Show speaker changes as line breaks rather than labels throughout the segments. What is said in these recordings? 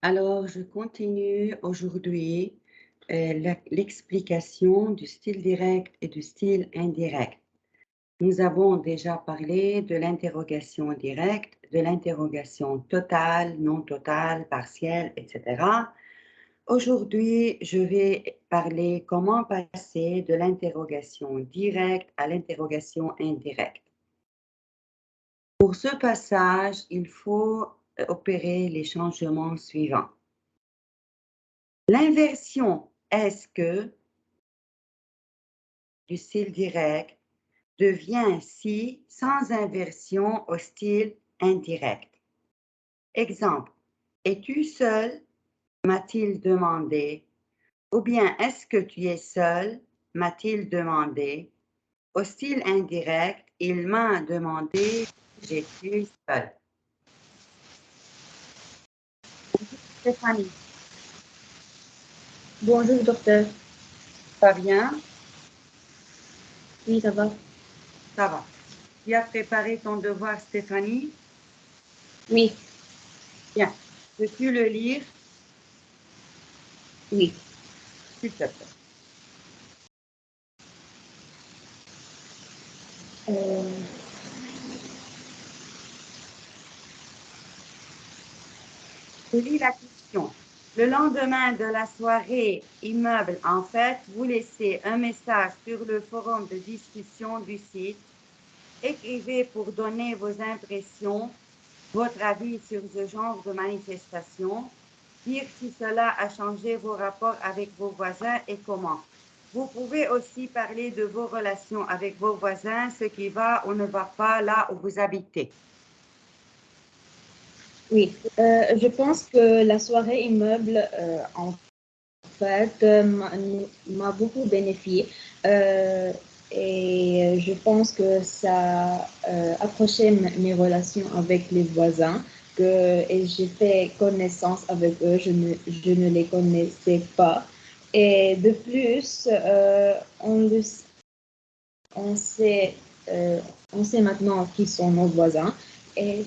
Alors, je continue aujourd'hui l'explication du style direct et du style indirect. Nous avons déjà parlé de l'interrogation directe, de l'interrogation totale, non totale, partielle, etc. Aujourd'hui, je vais parler comment passer de l'interrogation directe à l'interrogation indirecte. Pour ce passage, il faut opérer les changements suivants. L'inversion est-ce que du style direct devient si sans inversion au style indirect. Exemple, es-tu seul? M'a-t-il demandé. Ou bien est-ce que tu es seul? M'a-t-il demandé. Au style indirect, il m'a demandé, j'ai-tu seul? Stéphanie,
Bonjour, docteur.
ça va bien?
Oui, ça va.
Ça va. Tu as préparé ton devoir, Stéphanie?
Oui,
Bien. Peux-tu le lire,
oui.
s'il te plaît? Je lis la question. Le lendemain de la soirée immeuble, en fait, vous laissez un message sur le forum de discussion du site. Écrivez pour donner vos impressions, votre avis sur ce genre de manifestation, dire si cela a changé vos rapports avec vos voisins et comment. Vous pouvez aussi parler de vos relations avec vos voisins, ce qui va ou ne va pas là où vous habitez.
Oui, je pense que la soirée immeuble, en fait, m'a beaucoup bénéficié. Et je pense que ça approchait mes relations avec les voisins. Et j'ai fait connaissance avec eux, je ne les connaissais pas. Et de plus, on sait, euh, on sait maintenant qui sont nos voisins. Et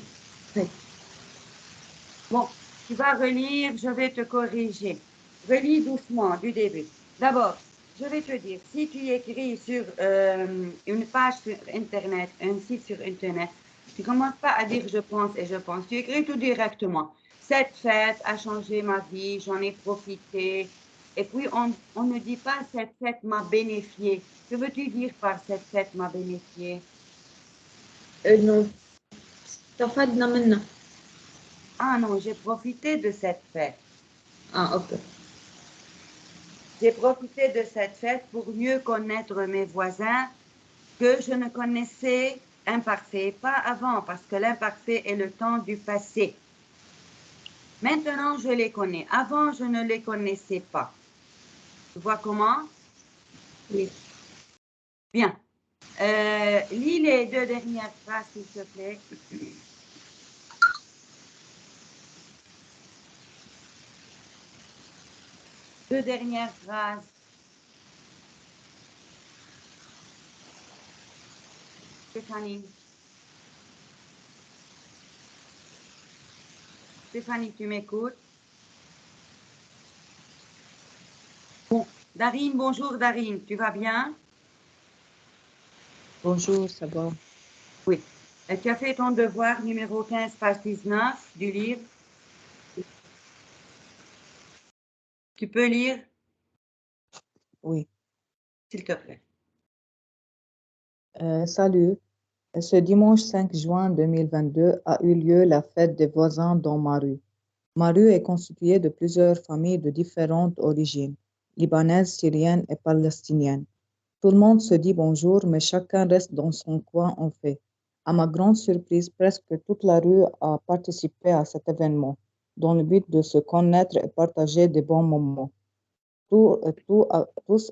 Bon, tu vas relire, je vais te corriger. Relis doucement du début. D'abord, je vais te dire, si tu écris sur une page sur Internet, un site sur Internet, tu ne commences pas à dire je pense et je pense. Tu écris tout directement. Cette fête a changé ma vie, j'en ai profité. Et puis, on ne dit pas cette fête m'a bénéficié. Que veux-tu dire par cette fête m'a bénéficié?
non, استفدنا منه.
Ah non, j'ai profité de cette fête.
Ah, ok.
J'ai profité de cette fête pour mieux connaître mes voisins que je ne connaissais imparfait, pas avant, parce que l'imparfait est le temps du passé. Maintenant, je les connais. Avant, je ne les connaissais pas. Tu vois comment?
Oui.
Bien. Lis les deux dernières phrases, s'il te plaît. Deux dernières phrases. Stéphanie. Stéphanie, tu m'écoutes? Bon. Darine, bonjour Darine, tu vas bien?
Bonjour, ça va?
Oui. Tu as fait ton devoir numéro 15, page 19 du livre. Tu peux lire,
Oui.
s'il te plaît.
Salut. Ce dimanche 5 juin 2022 a eu lieu la fête des voisins dans ma rue. Ma rue est constituée de plusieurs familles de différentes origines, libanaises, syriennes et palestiniennes. Tout le monde se dit bonjour, mais chacun reste dans son coin en fait. À ma grande surprise, presque toute la rue a participé à cet événement, dans le but de se connaître et partager des bons moments. Tous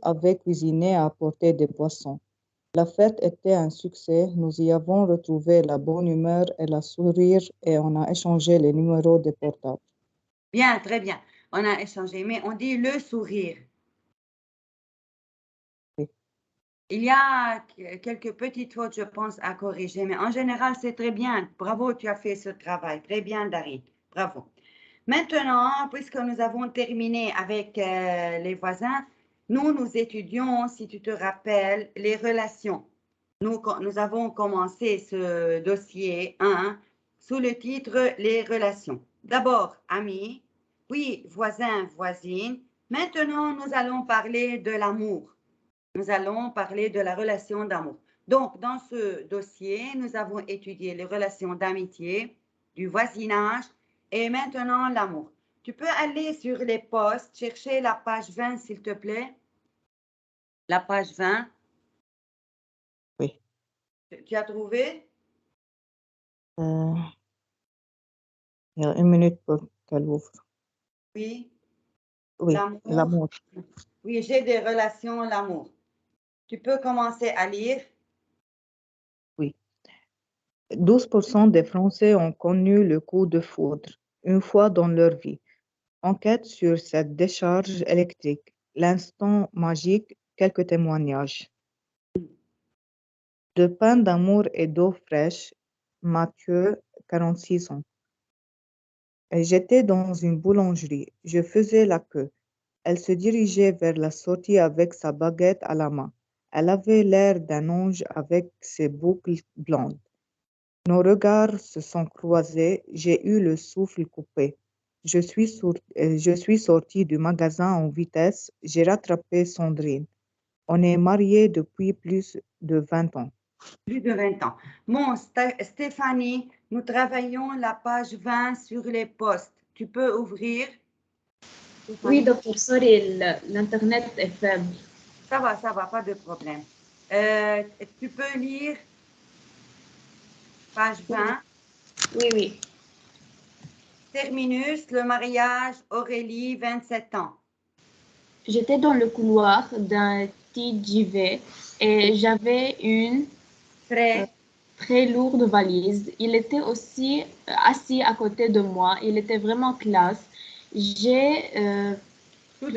avaient cuisiné et apporté des boissons. La fête était un succès. Nous y avons retrouvé la bonne humeur et la sourire et on a échangé les numéros des portables.
Bien, très bien. On a échangé, mais on dit le sourire.
Oui.
Il y a quelques petites fautes, je pense, à corriger, mais en général, c'est très bien. Bravo, tu as fait ce travail. Très bien, Darid. Bravo. Maintenant, puisque nous avons terminé avec les voisins, nous étudions, si tu te rappelles, les relations. Nous avons commencé ce dossier 1 sous le titre « Les relations ». D'abord, amis, puis voisins, voisines. Maintenant, nous allons parler de l'amour. Nous allons parler de la relation d'amour. Donc, dans ce dossier, nous avons étudié les relations d'amitié, du voisinage et maintenant l'amour. Tu peux aller sur les posts, chercher la page 20, s'il te plaît. La page 20.
Oui.
Tu as trouvé?
Il y a 1 minute pour qu'elle ouvre.
Oui.
Oui,
L'amour.
l'amour.
Oui, j'ai des relations, l'amour. Tu peux commencer à lire.
Oui. 12% des Français ont connu le coup de foudre une fois dans leur vie. Enquête sur cette décharge électrique. L'instant magique, quelques témoignages. De pain d'amour et d'eau fraîche, Mathieu, 46 ans. J'étais dans une boulangerie. Je faisais la queue. Elle se dirigeait vers la sortie avec sa baguette à la main. Elle avait l'air d'un ange avec ses boucles blondes. Nos regards se sont croisés. J'ai eu le souffle coupé. Je suis sortie du magasin en vitesse. J'ai rattrapé Sandrine. On est mariés depuis plus de 20 ans.
Plus de 20 ans. Bon, Stéphanie, nous travaillons la page 20 sur les postes. Tu peux ouvrir?
Oui, docteur, sorry, l'Internet est faible.
Ça va, pas de problème. Tu peux lire page 20.
Oui, oui.
Terminus, le mariage, Aurélie, 27 ans.
J'étais dans le couloir d'un TGV et j'avais une très lourde valise. Il était aussi assis à côté de moi. Il était vraiment classe. J'ai tout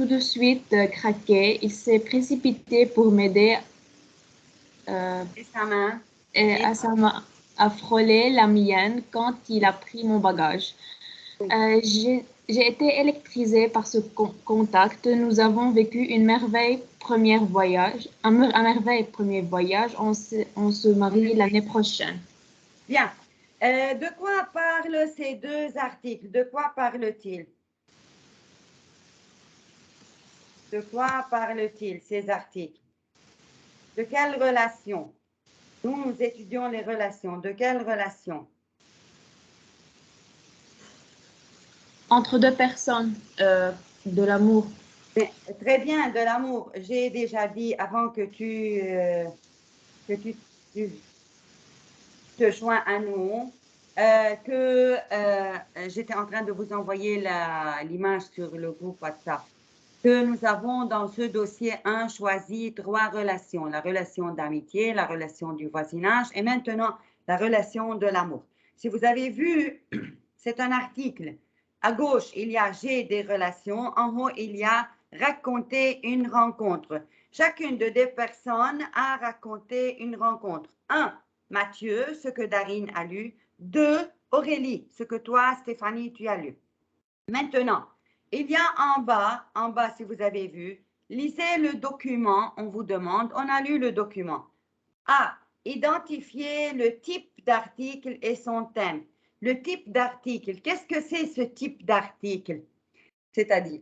de suite craqué. Il s'est précipité pour m'aider
Et sa main.
et sa main a frôlé la mienne quand il a pris mon bagage. J'ai été électrisée par ce contact. Nous avons vécu une merveille premier voyage. Un merveille premier voyage. On se marie l'année prochaine.
Bien. De quoi parlent ces deux articles? De quoi parlent-ils? De quoi parlent-ils, ces articles? De quelle relation? Nous étudions les relations. De quelle relation?
Entre deux personnes, de l'amour.
Très bien, de l'amour. J'ai déjà dit avant que tu te joins à nous que j'étais en train de vous envoyer l'image sur le groupe WhatsApp. Que nous avons dans ce dossier 1 choisi 3 relations. La relation d'amitié, la relation du voisinage et maintenant la relation de l'amour. Si vous avez vu, c'est un article. À gauche, il y a j'ai des relations. En haut, il y a raconter une rencontre. Chacune de deux personnes a raconté une rencontre. 1, Mathieu, ce que Darine a lu. 2, Aurélie, ce que toi, Stéphanie, tu as lu. Maintenant, il y a en bas, si vous avez vu, lisez le document, on vous demande, on a lu le document. A, identifier le type d'article et son thème. Le type d'article, qu'est-ce que c'est ce type d'article? C'est-à-dire,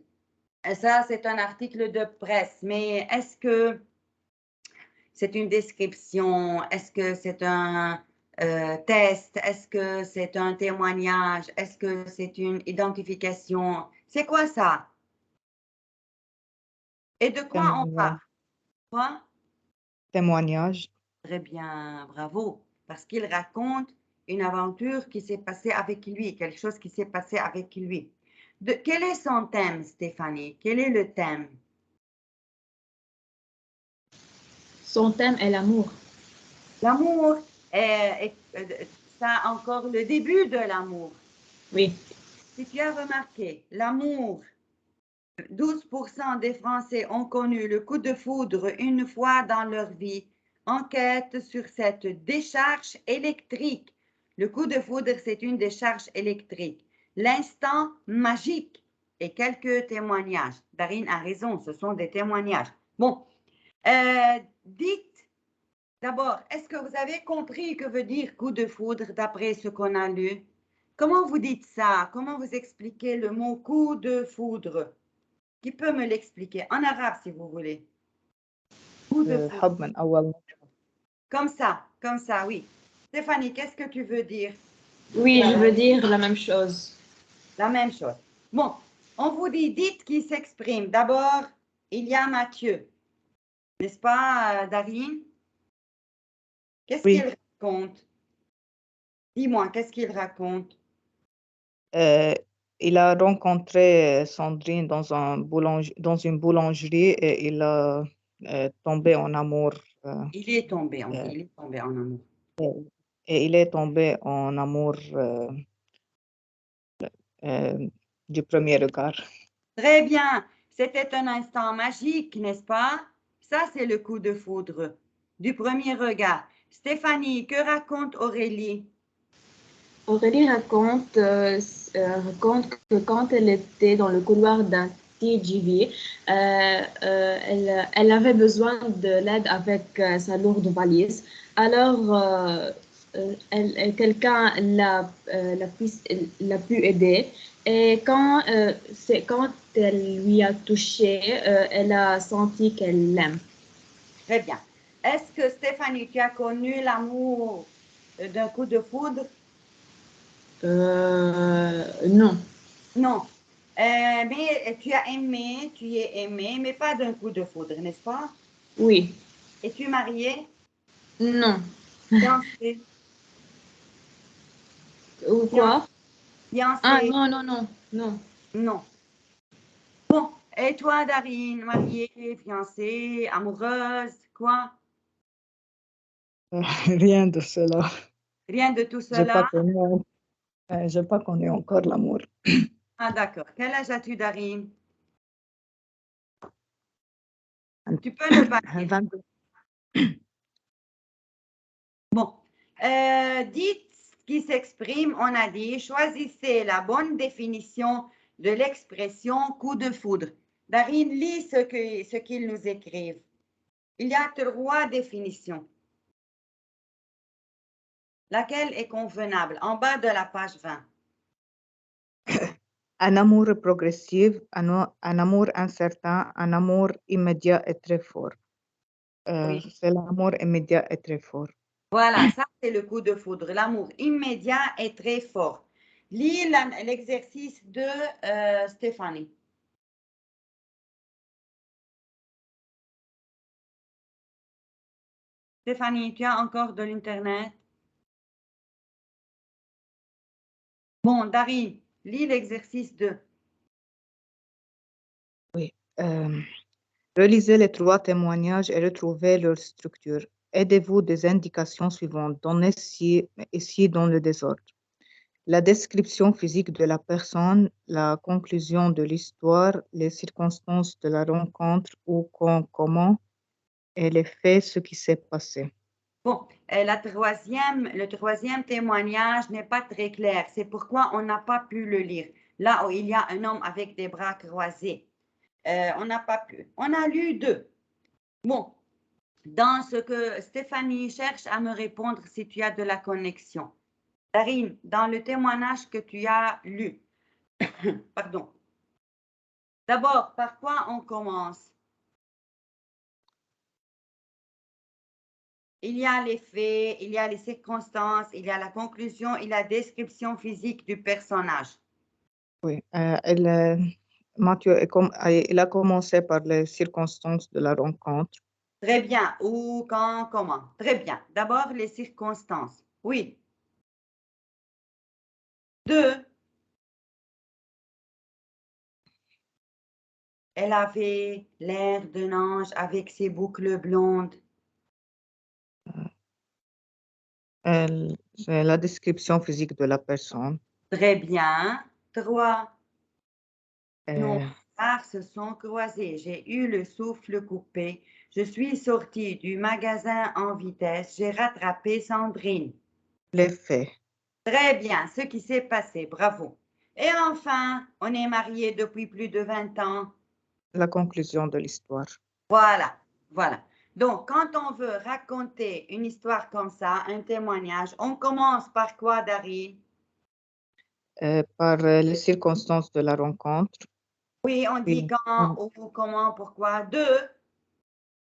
ça c'est un article de presse, mais est-ce que c'est une description? Est-ce que c'est un test? Est-ce que c'est un témoignage? Est-ce que c'est une identification? C'est quoi ça? Et de quoi on parle? Quoi?
Témoignage.
Très bien, bravo. Parce qu'il raconte une aventure qui s'est passée avec lui, quelque chose qui s'est passé avec lui. Quel est son thème, Stéphanie? Quel est le thème?
Son thème est l'amour.
L'amour, ça encore le début de l'amour.
Oui.
Si tu as remarqué, l'amour, 12% des Français ont connu le coup de foudre une fois dans leur vie. Enquête sur cette décharge électrique. Le coup de foudre, c'est une décharge électrique. l'instant magique et quelques témoignages. Darine a raison, ce sont des témoignages. Bon, dites d'abord, est-ce que vous avez compris que veut dire coup de foudre d'après ce qu'on a lu? Comment vous dites ça? Comment vous expliquez le mot coup de foudre? Qui peut me l'expliquer? En arabe, si vous voulez. Coup de foudre.
حب من أول مرة.
Comme ça, oui. Stéphanie, qu'est-ce que tu veux dire?
Oui, je veux dire la même chose.
La même chose. Bon, on vous dit, dites qui s'exprime. D'abord, il y a Mathieu. N'est-ce pas, Darine? Qu'est-ce
Oui.
qu'il raconte? Dis-moi, qu'est-ce qu'il raconte?
Il a rencontré Sandrine dans une boulangerie et il a tombé en amour.
Il est tombé, on dit, il est tombé en amour.
Et il est tombé en amour du premier regard.
Très bien. C'était un instant magique, n'est-ce pas? Ça, c'est le coup de foudre du premier regard. Stéphanie, que raconte Aurélie?
Aurélie raconte que quand elle était dans le couloir d'un TGV, elle avait besoin de l'aide avec sa lourde valise. Alors, quelqu'un l'a pu aider. Et quand elle lui a touché, elle a senti qu'elle l'aime.
Très bien. Est-ce que Stéphanie, tu as connu l'amour d'un coup de foudre?
Non.
Non. Mais tu as aimé, tu es aimé, mais pas d'un coup de foudre, n'est-ce pas?
Oui.
Es-tu mariée?
Non.
Fiancée?
Ou quoi? Ah,
Fiancée?
non, non, non, non.
Non. Bon, et toi, Darine, mariée, fiancée, amoureuse, quoi?
Rien de cela.
Rien de tout
J'ai pas
cela?
connu, j'ai pas connu encore l'amour.
Ah, d'accord. Quel âge as-tu, Darine? Tu peux ne pas dire.
22.
Bon, dites ce qui s'exprime, on a dit, choisissez la bonne définition de l'expression coup de foudre. Darine, lis ce qu'ils nous écrivent. Il y a 3 définitions. Laquelle est convenable? En bas de la page 20.
Un amour progressif, un amour incertain, un amour immédiat et très fort.
Oui.
C'est l'amour immédiat et très fort.
Voilà, ça c'est le coup de foudre. L'amour immédiat est très fort. Lis l'exercice de Stéphanie. Stéphanie, tu as encore de l'Internet? Bon, Darine, lis l'exercice 2.
Oui. Relisez les 3 témoignages et retrouvez leur structure. Aidez-vous des indications suivantes données ici dans le désordre. La description physique de la personne, la conclusion de l'histoire, les circonstances de la rencontre, où, quand, comment, et les faits, ce qui s'est passé.
Bon, le troisième témoignage n'est pas très clair. C'est pourquoi on n'a pas pu le lire. Là où il y a un homme avec des bras croisés. On n'a pas pu. On a lu 2. Bon, dans ce que Stéphanie cherche à me répondre si tu as de la connexion. Darine, dans le témoignage que tu as lu, pardon. D'abord, par quoi on commence? Il y a les faits, il y a les circonstances, il y a la conclusion et la description physique du personnage.
Oui, Mathieu, il a commencé par les circonstances de la rencontre.
Très bien. Où, quand, comment? Très bien. D'abord, les circonstances. Oui. 2. Elle avait l'air d'un ange avec ses boucles blondes.
C'est la description physique de la personne.
Très bien. 3. Nos
Euh,
regards se sont croisés. J'ai eu le souffle coupé. Je suis sortie du magasin en vitesse. J'ai rattrapé Sandrine.
les faits.
Très bien. Ce qui s'est passé. Bravo. Et enfin, on est mariés depuis plus de 20 ans.
La conclusion de l'histoire.
Voilà, voilà. Donc, quand on veut raconter une histoire comme ça, un témoignage, on commence par quoi, Dari?
Par les circonstances de la rencontre.
Oui, on dit
Oui.
quand, où, comment, pourquoi. 2,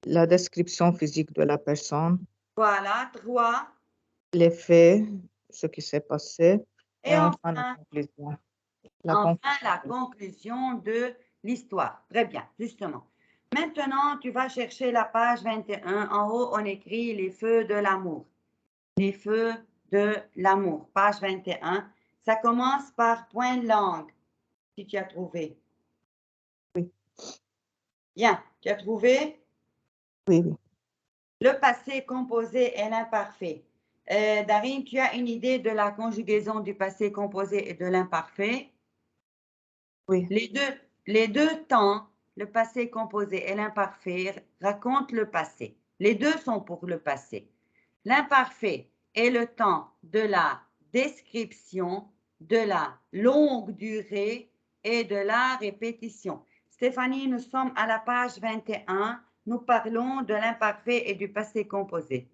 La description physique de la personne.
voilà. 3,
Les faits, ce qui s'est passé.
et
Enfin, la
enfin,
conclusion.
la conclusion de l'histoire. Très bien, justement. Maintenant, tu vas chercher la page 21. En haut, on écrit les feux de l'amour. Les feux de l'amour, page 21. Ça commence par point langue, si tu as trouvé.
Oui.
Bien, tu as trouvé?
Oui, oui.
Le passé composé et l'imparfait. Darine, tu as une idée de la conjugaison du passé composé et de l'imparfait?
Oui.
Les deux temps, le passé composé et l'imparfait, racontent le passé. Les deux sont pour le passé. L'imparfait est le temps de la description, de la longue durée et de la répétition. Stéphanie, nous sommes à la page 21. Nous parlons de l'imparfait et du passé composé.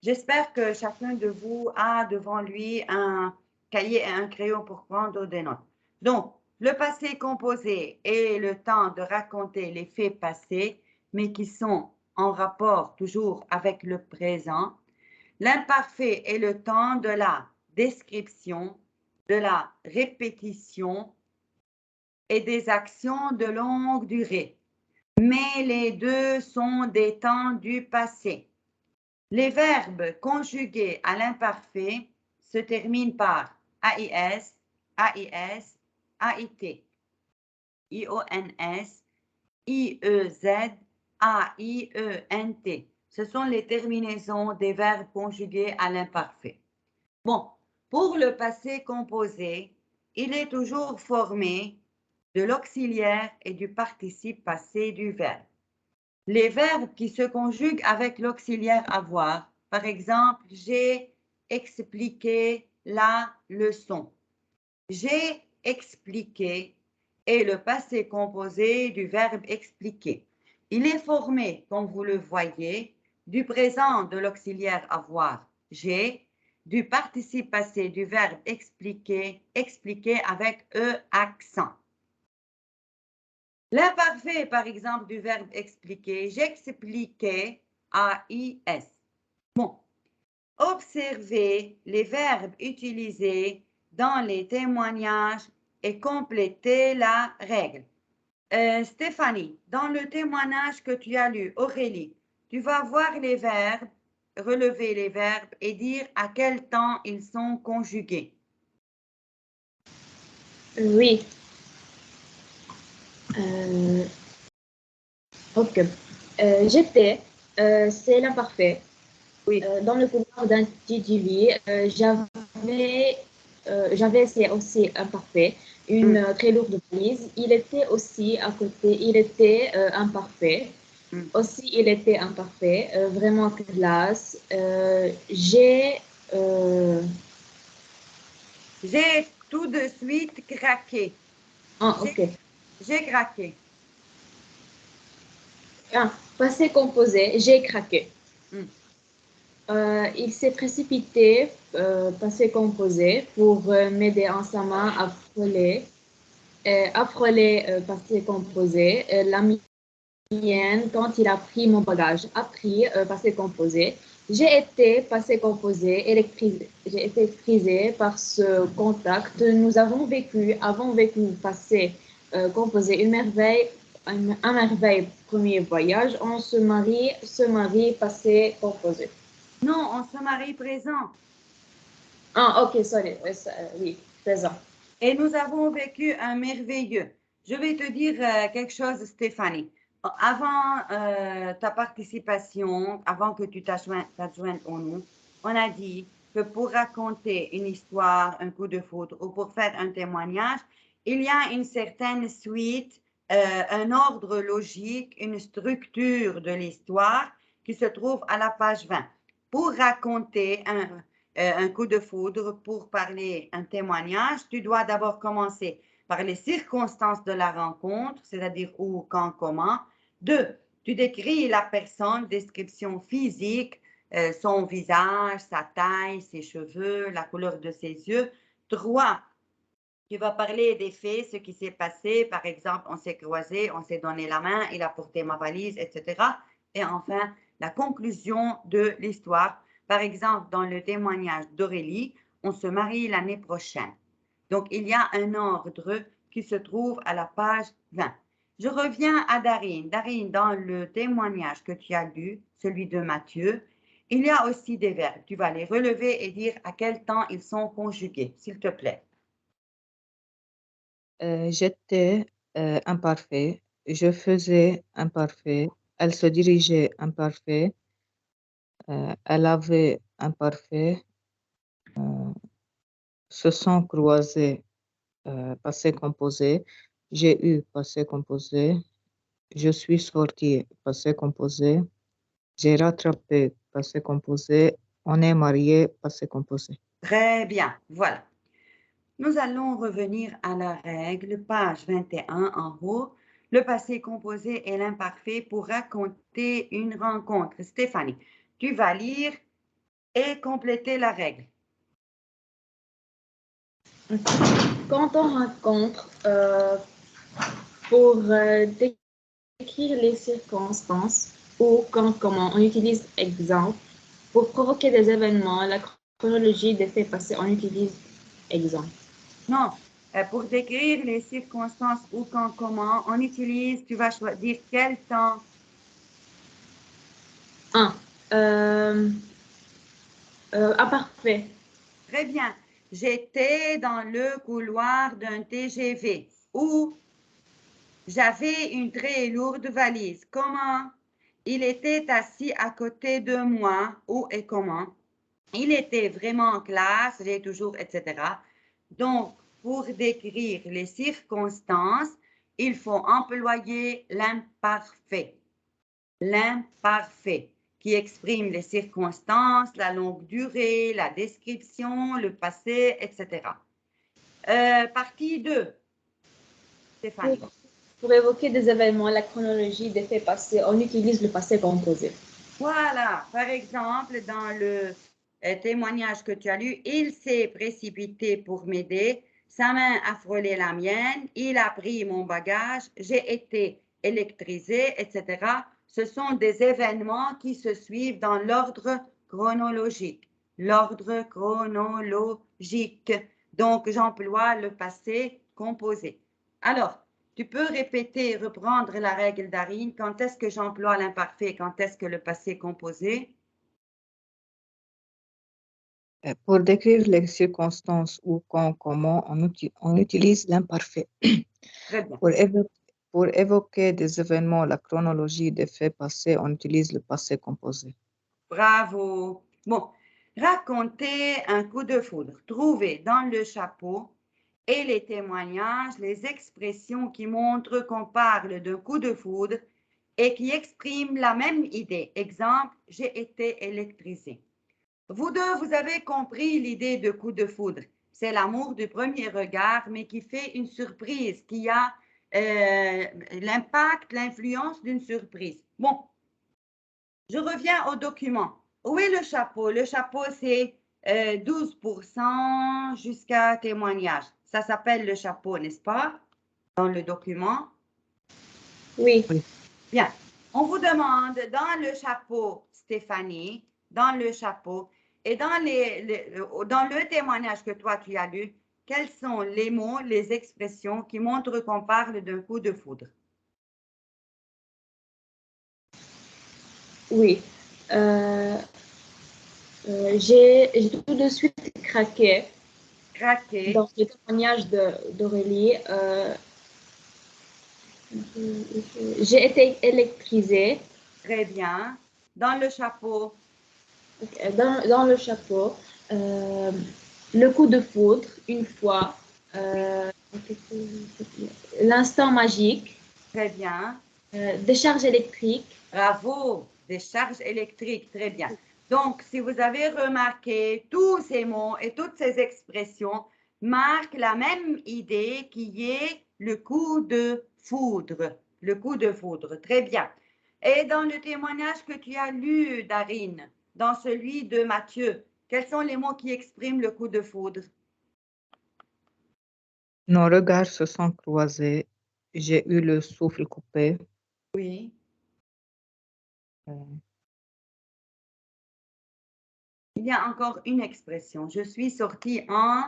J'espère que chacun de vous a devant lui un cahier et un crayon pour prendre des notes. Donc, le passé composé est le temps de raconter les faits passés, mais qui sont en rapport toujours avec le présent. L'imparfait est le temps de la description, de la répétition et des actions de longue durée. Mais les deux sont des temps du passé. Les verbes conjugués à l'imparfait se terminent par AIS, AIS, AIT, IONS, IEZ, AIENT. Ce sont les terminaisons des verbes conjugués à l'imparfait. Bon, pour le passé composé, il est toujours formé de l'auxiliaire et du participe passé du verbe. Les verbes qui se conjuguent avec l'auxiliaire avoir, par exemple, j'ai expliqué la leçon. J'ai expliqué est le passé composé du verbe expliquer. Il est formé, comme vous le voyez, du présent de l'auxiliaire avoir, j'ai, du participe passé du verbe expliquer, expliquer avec E accent. L'imparfait, par exemple, du verbe expliquer, j'expliquais, AIS. Bon, observez les verbes utilisés dans les témoignages et complétez la règle. Stéphanie, dans le témoignage que tu as lu, Aurélie, tu vas voir les verbes, relever les verbes et dire à quel temps ils sont conjugués.
Oui. Ok. J'étais, c'est l'imparfait.
Oui.
Dans le pouvoir d'intitulé, j'avais c'est aussi imparfait, une très lourde valise. Il était aussi à côté, il était imparfait. Aussi, il était imparfait, vraiment classe. J'ai
tout de suite craqué.
Ah, ok.
J'ai craqué.
Ah, passé composé, j'ai craqué.
Mm.
Il s'est précipité, passé composé, pour m'aider en sa main à frôler. Passé composé. La mienne, quand il a pris mon bagage, a pris passé composé. J'ai été passé composé, électrisé. J'ai été frisée par ce contact. Nous avons vécu passé composé, un merveille premier voyage. On se marie, passé composé.
Non, on se marie présent.
Ah, ok, sorry. Oui, présent.
Et nous avons vécu un merveilleux. Je vais te dire quelque chose, Stéphanie. Avant ta participation, avant que tu t'adjoignes au nous, on a dit que pour raconter une histoire, un coup de foudre ou pour faire un témoignage, il y a une certaine suite, un ordre logique, une structure de l'histoire qui se trouve à la page 20. Pour raconter un coup de foudre pour parler un témoignage, tu dois d'abord commencer par les circonstances de la rencontre, c'est-à-dire où, quand, comment. 2, tu décris la personne, description physique, son visage, sa taille, ses cheveux, la couleur de ses yeux. 3, tu vas parler des faits, ce qui s'est passé. Par exemple, on s'est croisés, on s'est donné la main, il a porté ma valise, etc. Et enfin, la conclusion de l'histoire. Par exemple, dans le témoignage d'Aurélie, on se marie l'année prochaine. Donc, il y a un ordre qui se trouve à la page 20. Je reviens à Darine. Darine, dans le témoignage que tu as lu, celui de Mathieu, il y a aussi des verbes. Tu vas les relever et dire à quel temps ils sont conjugués, s'il te plaît.
J'étais imparfait, je faisais imparfait, elle se dirigeait imparfait, elle avait imparfait, se sont croisés passé composé, j'ai eu passé composé, je suis sorti passé composé, j'ai rattrapé passé composé, on est marié passé composé.
Très bien, voilà. Nous allons revenir à la règle, page 21 en haut. Le passé composé et l'imparfait pour raconter une rencontre. Stéphanie, tu vas lire et compléter la règle.
Quand on rencontre, pour décrire les circonstances ou quand, comment, on utilise exemple. Pour provoquer des événements, la chronologie des faits passés, on utilise exemple.
Non, pour décrire les circonstances ou quand, comment, on utilise, tu vas choisir quel temps.
1. Imparfait.
Très bien. J'étais dans le couloir d'un TGV où j'avais une très lourde valise. Comment? Il était assis à côté de moi. Où et comment? Il était vraiment en classe, j'ai toujours, etc. Donc, pour décrire les circonstances, il faut employer l'imparfait. L'imparfait qui exprime les circonstances, la longue durée, la description, le passé, etc. Partie 2. Stéphanie.
Pour évoquer des événements, la chronologie des faits passés, on utilise le passé composé.
Voilà, par exemple, dans le témoignage que tu as lu, il s'est précipité pour m'aider, sa main a frôlé la mienne, il a pris mon bagage, j'ai été électrisé, etc. Ce sont des événements qui se suivent dans l'ordre chronologique. L'ordre chronologique. Donc, j'emploie le passé composé. Alors, tu peux répéter, reprendre la règle d'Arine. Quand est-ce que j'emploie l'imparfait? Quand est-ce que le passé composé?
Pour décrire les circonstances ou quand, comment, on utilise l'imparfait.
Très bien.
Pour évoquer des événements, la chronologie des faits passés, on utilise le passé composé.
Bravo. Bon, raconter un coup de foudre. Trouver dans le chapeau et les témoignages les expressions qui montrent qu'on parle d'un coup de foudre et qui expriment la même idée. Exemple, j'ai été électrisé. Vous deux, vous avez compris l'idée de coup de foudre. C'est l'amour du premier regard, mais qui fait une surprise, qui a l'impact, l'influence d'une surprise. Bon, je reviens au document. Où est le chapeau? Le chapeau, c'est 12% jusqu'à témoignage. Ça s'appelle le chapeau, n'est-ce pas? Dans le document.
Oui.
Bien. On vous demande dans le chapeau, Stéphanie, dans le chapeau, et dans le témoignage que toi tu as lu, quels sont les mots, les expressions qui montrent qu'on parle d'un coup de foudre?
Oui. J'ai tout de suite craqué.
Craquer.
Dans le témoignage d'Aurélie, j'ai été électrisée.
Très bien. Dans le chapeau.
Dans le chapeau, le coup de foudre, une fois, l'instant magique,
Très bien.
décharge électrique.
Bravo. Des charges électriques. Très bien. Donc, si vous avez remarqué, tous ces mots et toutes ces expressions marquent la même idée qui est le coup de foudre. Le coup de foudre, très bien. Et dans le témoignage que tu as lu, Darine, dans celui de Matthieu, quels sont les mots qui expriment le coup de foudre?
Nos regards se sont croisés. J'ai eu le souffle coupé.
Oui.
Euh,
Il y a encore une expression. Je suis sortie en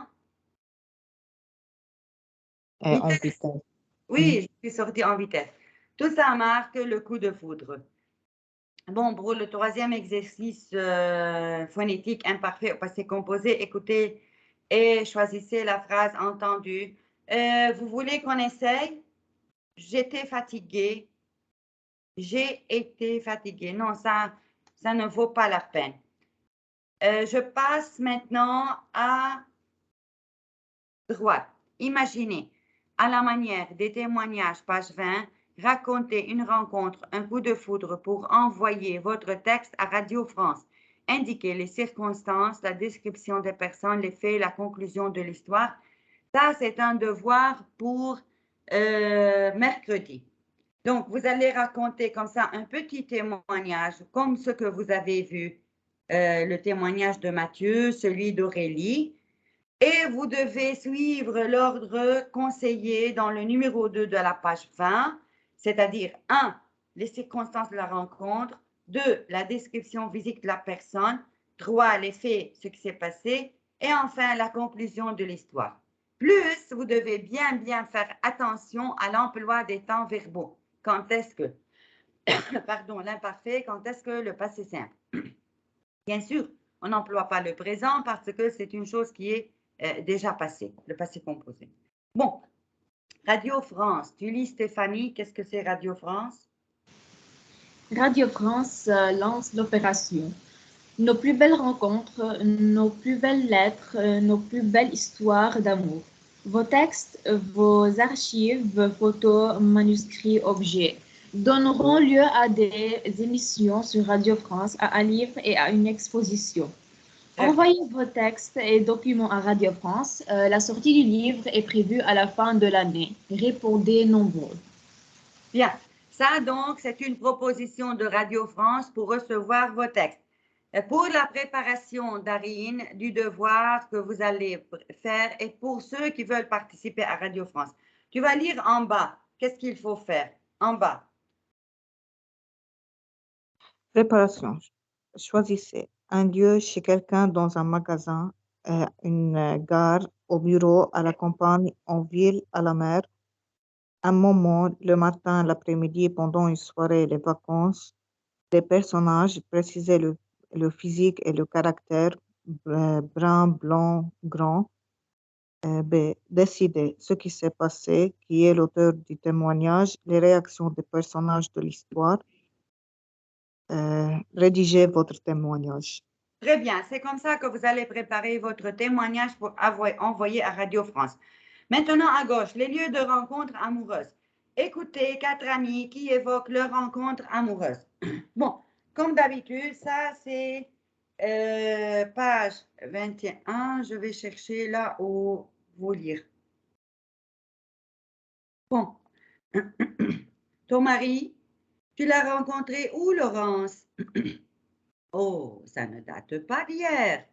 et en
vitesse.
vitesse.
Oui, je suis sortie en vitesse. Tout ça marque le coup de foudre. Bon, pour le troisième exercice phonétique imparfait au passé composé, écoutez et choisissez la phrase entendue. Vous voulez qu'on essaye? J'étais fatiguée. J'ai été fatiguée. Non, ça ne vaut pas la peine. Je passe maintenant à droite. Imaginez, à la manière des témoignages, page 20, racontez une rencontre, un coup de foudre pour envoyer votre texte à Radio France. Indiquez les circonstances, la description des personnes, les faits, la conclusion de l'histoire. Ça, c'est un devoir pour mercredi. Donc, vous allez raconter comme ça un petit témoignage, comme ce que vous avez vu, le témoignage de Mathieu, celui d'Aurélie. Et vous devez suivre l'ordre conseillé dans le numéro 2 de la page 20, c'est-à-dire 1, les circonstances de la rencontre, 2, la description physique de la personne, 3, les faits, ce qui s'est passé, et enfin la conclusion de l'histoire. Plus, vous devez bien faire attention à l'emploi des temps verbaux. Quand est-ce que, pardon, l'imparfait, quand est-ce que le passé simple. Bien sûr, on n'emploie pas le présent parce que c'est une chose qui est déjà passée, le passé composé. Bon, Radio France, tu lis Stéphanie, qu'est-ce que c'est Radio France?
Radio France lance l'opération. Nos plus belles rencontres, nos plus belles lettres, nos plus belles histoires d'amour. Vos textes, vos archives, photos, manuscrits, objets donneront lieu à des émissions sur Radio France, à un livre et à une exposition. Envoyez vos textes et documents à Radio France. La sortie du livre est prévue à la fin de l'année. Répondez nombreux.
Bien, ça donc, c'est une proposition de Radio France pour recevoir vos textes. Pour la préparation, Darine, du devoir que vous allez faire et pour ceux qui veulent participer à Radio France, tu vas lire en bas. Qu'est-ce qu'il faut faire? En bas.
Préparation. Choisissez un lieu chez quelqu'un dans un magasin, une gare, au bureau, à la campagne, en ville, à la mer. Un moment, le matin, l'après-midi, pendant une soirée, les vacances. Des personnages, précisez le physique et le caractère, brun, blanc, grand. B. Décidez ce qui s'est passé, qui est l'auteur du témoignage, les réactions des personnages de l'histoire. Rédigez votre témoignage.
Très bien, c'est comme ça que vous allez préparer votre témoignage pour envoyer à Radio France. Maintenant, à gauche, les lieux de rencontre amoureuse. Écoutez 4 amis qui évoquent leur rencontre amoureuse. Bon, comme d'habitude, ça c'est page 21. Je vais chercher là où vous lire. Bon, ton mari, tu l'as rencontré où, Laurence? Oh, ça ne date pas d'hier.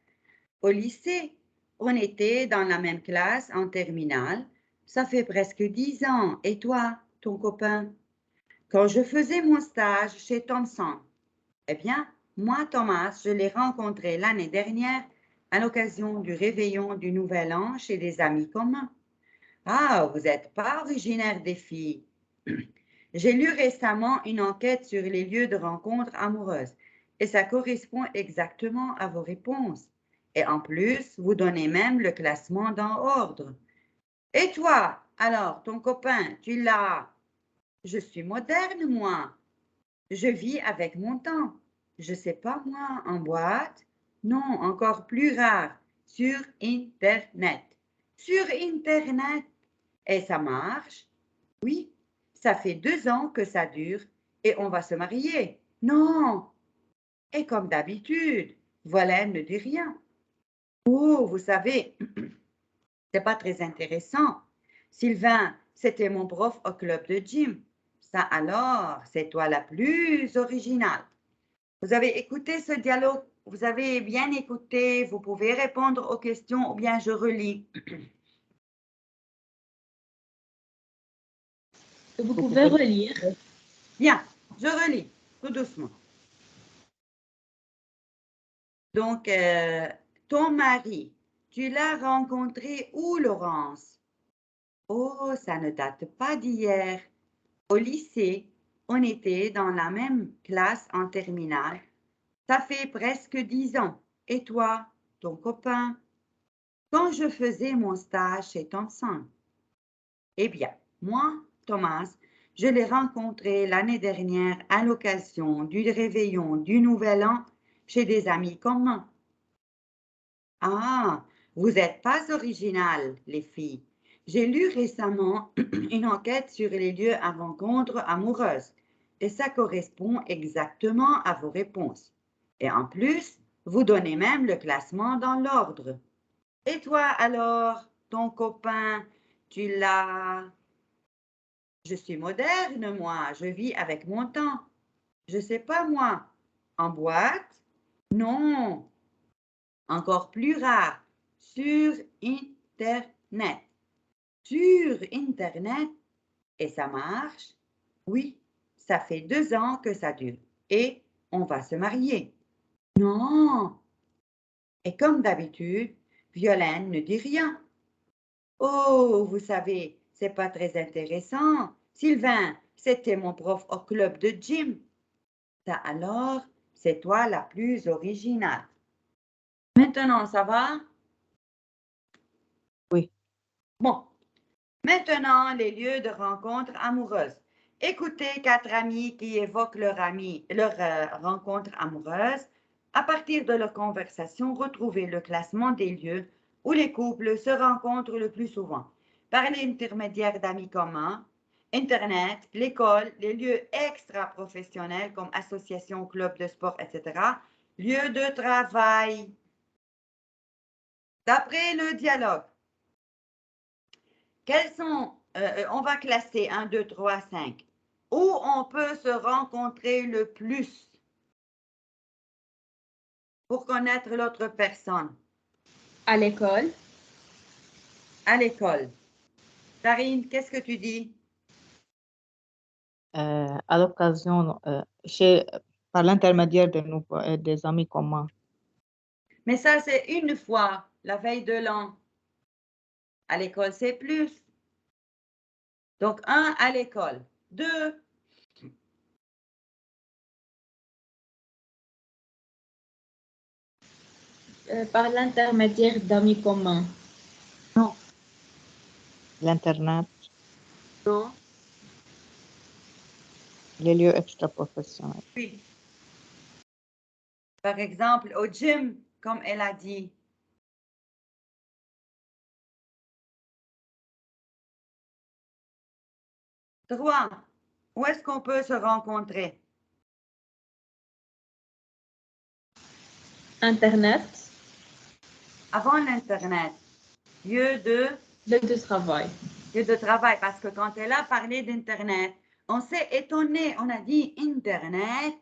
Au lycée, on était dans la même classe en terminale. Ça fait presque 10 ans. Et toi, ton copain? Quand je faisais mon stage chez Thomson. Eh bien, moi, Thomas, je l'ai rencontré l'année dernière à l'occasion du réveillon du Nouvel An chez des amis communs. Ah, vous n'êtes pas originaire des filles. J'ai lu récemment une enquête sur les lieux de rencontre amoureuses et ça correspond exactement à vos réponses. Et en plus, vous donnez même le classement dans ordre. Et toi, alors, ton copain, tu l'as? Je suis moderne, moi. Je vis avec mon temps. Je sais pas, moi, en boîte? Non, encore plus rare, sur Internet. Sur Internet. Et ça marche? Oui, ça fait 2 ans que ça dure et on va se marier. Non, Et comme d'habitude, Violaine ne dit rien. Oh, vous savez, c'est pas très intéressant. Sylvain, c'était mon prof au club de gym. Ça alors, c'est toi la plus originale. Vous avez écouté ce dialogue, vous avez bien écouté, vous pouvez répondre aux questions ou bien je relis.
Vous pouvez relire.
Bien, je relis, tout doucement. Donc, ton mari, tu l'as rencontré où, Laurence? Oh, ça ne date pas d'hier. Au lycée, on était dans la même classe en terminale. Ça fait presque 10 ans. Et toi, ton copain? Quand je faisais mon stage chez Thomson. Eh bien, moi, Thomas, je l'ai rencontré l'année dernière à l'occasion du réveillon du Nouvel An chez des amis communs. Ah, vous n'êtes pas originales, les filles. J'ai lu récemment une enquête sur les lieux à rencontres amoureuses et ça correspond exactement à vos réponses. Et en plus, vous donnez même le classement dans l'ordre. Et toi alors, ton copain, tu l'as... Je suis moderne, moi, je vis avec mon temps. Je sais pas, moi. En boîte? Non. Encore plus rare, sur Internet. Sur Internet? Et ça marche? Oui, ça fait 2 ans que ça dure. Et on va se marier. Non. Et comme d'habitude, Violaine ne dit rien. Oh, vous savez, c'est pas très intéressant. Sylvain, c'était mon prof au club de gym. Ça alors, c'est toi la plus originale. Maintenant, ça va?
Oui.
Bon, maintenant, les lieux de rencontre amoureuses. Écoutez 4 amis qui évoquent leur rencontre amoureuse. À partir de leur conversation, retrouvez le classement des lieux où les couples se rencontrent le plus souvent. Par l'intermédiaire d'amis communs, Internet, l'école, les lieux extra-professionnels comme associations, clubs de sport, etc. Lieux de travail. D'après le dialogue, quels sont, on va classer 1, 2, 3, 5, où on peut se rencontrer le plus pour connaître l'autre personne?
À l'école.
À l'école. Karine, qu'est-ce que tu dis?
À l'occasion, par l'intermédiaire des amis communs.
Mais ça, c'est une fois, la veille de l'an. À l'école, c'est plus. Donc, 1, à l'école. 2,
Par l'intermédiaire d'amis communs.
non,
L'Internet,
non,
les lieux extra-professionnels.
oui. Par exemple, au gym, comme elle a dit. 3, où est-ce qu'on peut se rencontrer?
Internet.
Avant l'Internet, lieu de
Travail.
lieu de travail, parce que quand elle a parlé d'Internet, on s'est étonné, on a dit Internet,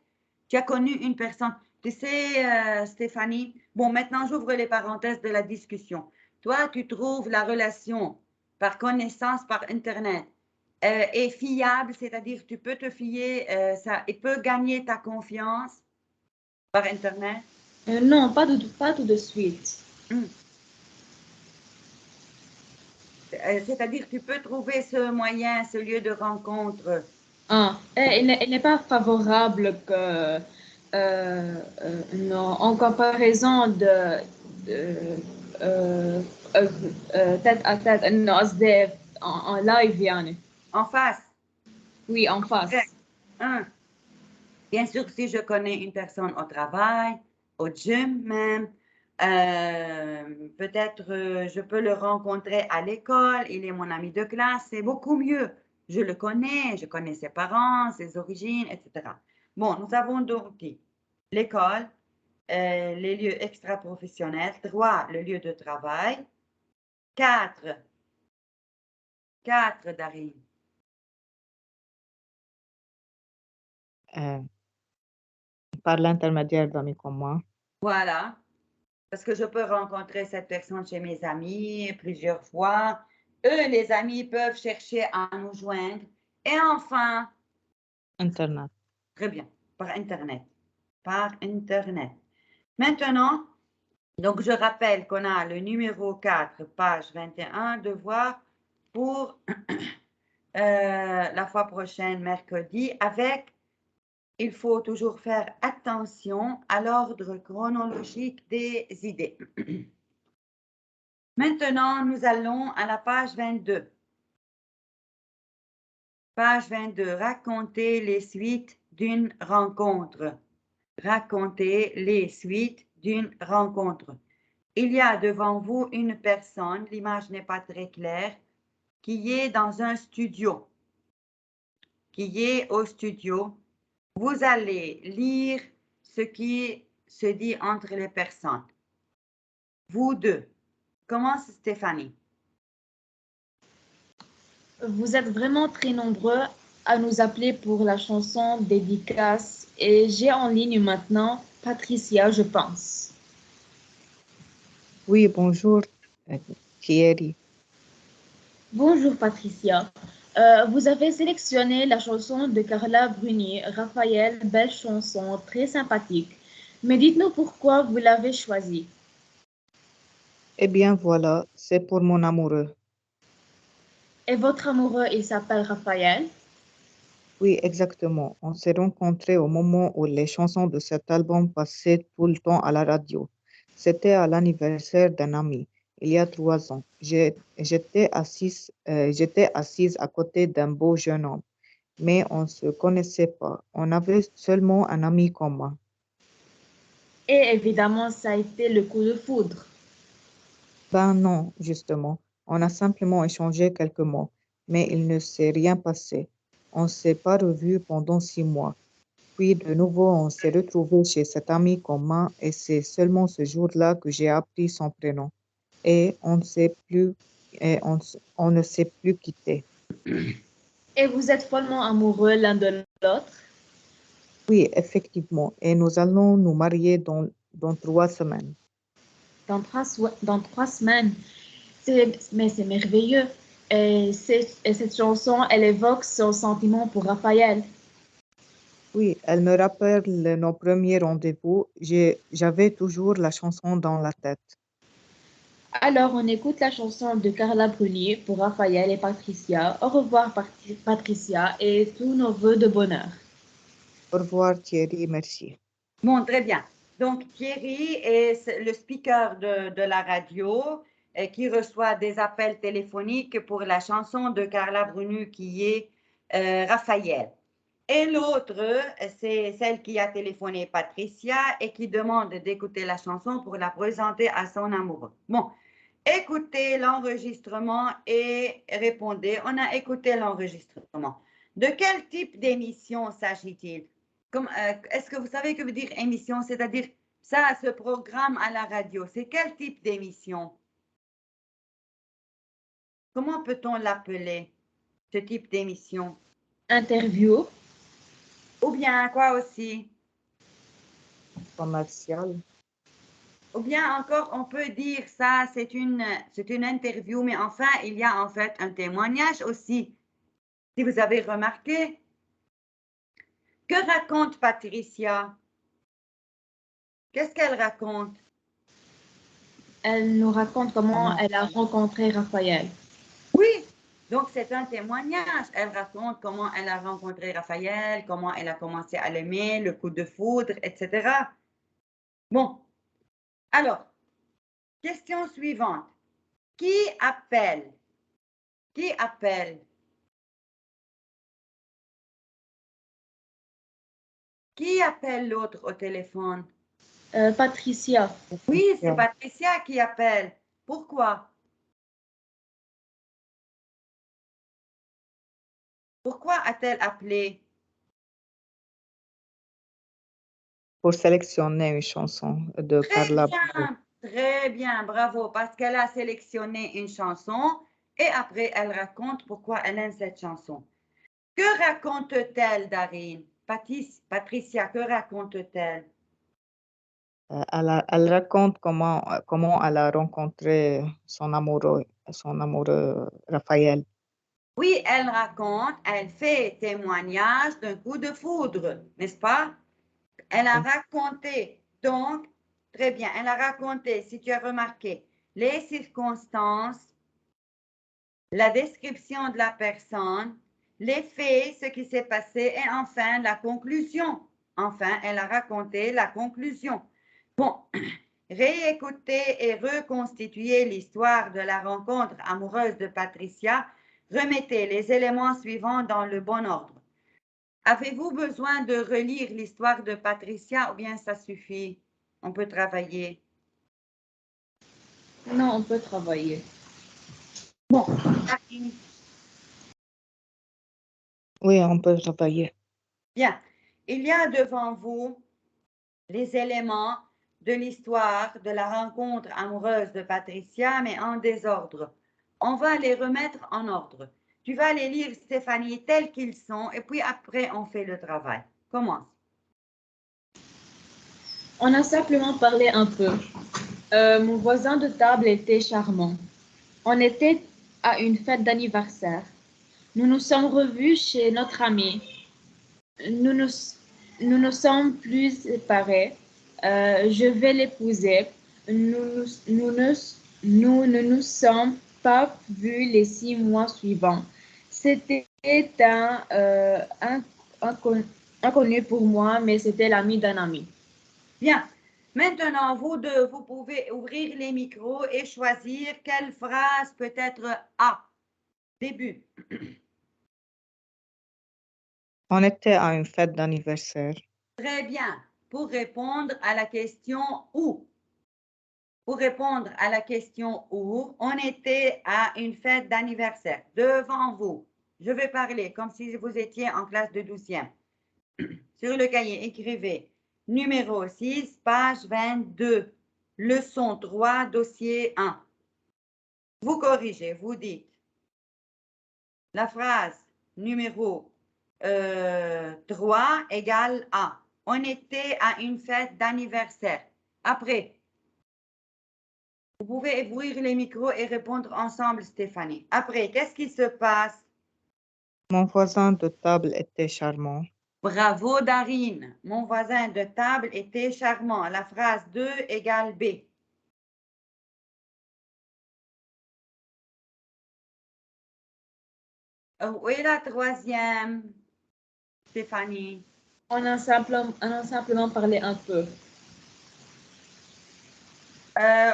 tu as connu une personne. Tu sais, Stéphanie, bon, maintenant j'ouvre les parenthèses de la discussion. Toi, tu trouves la relation par connaissance par Internet est fiable, c'est-à-dire tu peux te fier, ça, et peut gagner ta confiance par Internet?
Non, pas tout de suite.
C'est-à-dire tu peux trouver ce moyen, ce lieu de rencontre.
Ah, elle n'est pas favorable non, en comparaison tête à tête, non, en live يعني.
En face.
Oui, en face.
Bien sûr, si je connais une personne au travail, au gym même, peut-être je peux le rencontrer à l'école, il est mon ami de classe, c'est beaucoup mieux. Je le connais, je connais ses parents, ses origines, etc. Bon, nous avons donc dit l'école, les lieux extra-professionnels. 3, le lieu de travail. 4, Darim.
Par l'intermédiaire d'amis comme moi.
Voilà. Parce que je peux rencontrer cette personne chez mes amis plusieurs fois. Eux, les amis, peuvent chercher à nous joindre. Et enfin,
Internet.
très bien, par Internet. Par Internet. Maintenant, donc je rappelle qu'on a le numéro 4, page 21, devoir pour la fois prochaine, mercredi, avec, il faut toujours faire attention à l'ordre chronologique des idées. Maintenant, nous allons à la page 22. Page 22, raconter les suites d'une rencontre. Raconter les suites d'une rencontre. Il y a devant vous une personne, l'image n'est pas très claire, qui est dans un studio, qui est au studio. Vous allez lire ce qui se dit entre les personnes. Vous deux. Commence Stéphanie.
Vous êtes vraiment très nombreux à nous appeler pour la chanson dédicace et j'ai en ligne maintenant Patricia, je pense.
Oui, bonjour, Thierry.
Bonjour Patricia. Vous avez sélectionné la chanson de Carla Bruni, Raphaël, belle chanson, très sympathique. Mais dites-nous pourquoi vous l'avez choisie.
Eh bien, voilà, c'est pour mon amoureux.
Et votre amoureux, il s'appelle Raphaël?
Oui, exactement. On s'est rencontrés au moment où les chansons de cet album passaient tout le temps à la radio. C'était à l'anniversaire d'un ami, il y a 3 ans. J'étais assise à côté d'un beau jeune homme, mais on ne se connaissait pas. On avait seulement un ami commun.
Et évidemment, ça a été le coup de foudre.
Ben non, justement. On a simplement échangé quelques mots, mais il ne s'est rien passé. On ne s'est pas revus pendant 6 mois. Puis de nouveau, on s'est retrouvés chez cet ami commun et c'est seulement ce jour-là que j'ai appris son prénom. Et on ne s'est plus, on ne s'est plus quitté.
Et vous êtes follement amoureux l'un de l'autre?
Oui, effectivement. Et nous allons nous marier dans 3 semaines.
Dans 3 semaines. Mais c'est merveilleux. Et cette chanson, elle évoque son sentiment pour Raphaël.
Oui, elle me rappelle nos premiers rendez-vous. J'avais toujours la chanson dans la tête.
Alors, on écoute la chanson de Carla Bruni pour Raphaël et Patricia. Au revoir, Patricia, et tous nos vœux de bonheur.
Au revoir Thierry, merci.
Bon, très bien. Donc, Thierry est le speaker de la radio qui reçoit des appels téléphoniques pour la chanson de Carla Brunu qui est Raphaël. Et l'autre, c'est celle qui a téléphoné Patricia et qui demande d'écouter la chanson pour la présenter à son amoureux. Bon, écoutez l'enregistrement et répondez. On a écouté l'enregistrement. De quel type d'émission s'agit-il? Est-ce que vous savez que veut dire émission? C'est-à-dire, ça, ce programme à la radio, c'est quel type d'émission? Comment peut-on l'appeler, ce type d'émission?
Interview.
Ou bien quoi aussi?
Commercial.
Ou bien encore, on peut dire ça, c'est une interview, mais enfin, il y a en fait un témoignage aussi. Si vous avez remarqué, que raconte Patricia? Qu'est-ce qu'elle raconte?
Elle nous raconte comment
Comment?
elle a rencontré Raphaël.
Oui, donc c'est un témoignage. Elle raconte comment elle a rencontré Raphaël, comment elle a commencé à l'aimer, le coup de foudre, etc. Bon, alors, question suivante. Qui appelle? Qui appelle? Qui appelle l'autre au téléphone?
Patricia.
Oui, c'est
Patricia.
Patricia qui appelle. Pourquoi? Pourquoi a-t-elle appelé?
pour sélectionner une chanson de Carla Bruni.
Très bien, bravo, parce qu'elle a sélectionné une chanson et après elle raconte pourquoi elle aime cette chanson. Que raconte-t-elle, Darine? Patricia, que raconte-t-elle?
Elle raconte comment elle a rencontré son amoureux Raphaël.
Oui, elle raconte, elle fait témoignage d'un coup de foudre, n'est-ce pas? Elle a raconté, donc, très bien, elle a raconté, si tu as remarqué, les circonstances, la description de la personne, les faits, ce qui s'est passé et enfin la conclusion. Enfin, elle a raconté la conclusion. Bon, réécouter et reconstituer l'histoire de la rencontre amoureuse de Patricia. Remettez les éléments suivants dans le bon ordre. Avez-vous besoin de relire l'histoire de Patricia ou bien ça suffit? On peut travailler.
Non, on peut travailler.
Bon,
Oui, on peut travailler.
bien. Il y a devant vous les éléments de l'histoire de la rencontre amoureuse de Patricia, mais en désordre. On va les remettre en ordre. Tu vas les lire, Stéphanie, tels qu'ils sont, et puis après, on fait le travail. Commence.
On a simplement parlé un peu. Mon voisin de table était charmant. On était à une fête d'anniversaire. Nous nous sommes revus chez notre ami. Nous ne sommes plus séparés. Je vais l'épouser. Nous ne nous sommes pas vus les 6 mois suivants. C'était un inconnu pour moi, mais c'était l'ami d'un ami.
Bien. Maintenant, vous deux, vous pouvez ouvrir les micros et choisir quelle phrase peut être A. Début.
On était à une fête d'anniversaire.
Très bien. Pour répondre à la question où? Pour répondre à la question où, on était à une fête d'anniversaire. Devant vous, je vais parler comme si vous étiez en classe de 12e. Sur le cahier, écrivez numéro 6, page 22, leçon 3, dossier 1. Vous corrigez, vous dites la phrase numéro 3 égale A. On était à une fête d'anniversaire. Après, vous pouvez ouvrir les micros et répondre ensemble, Stéphanie. Après, qu'est-ce qui se passe?
Mon voisin de table était charmant.
Bravo, Darine. Mon voisin de table était charmant. La phrase 2 égale B. Où est la troisième, Stéphanie?
On a simplement parlé un peu.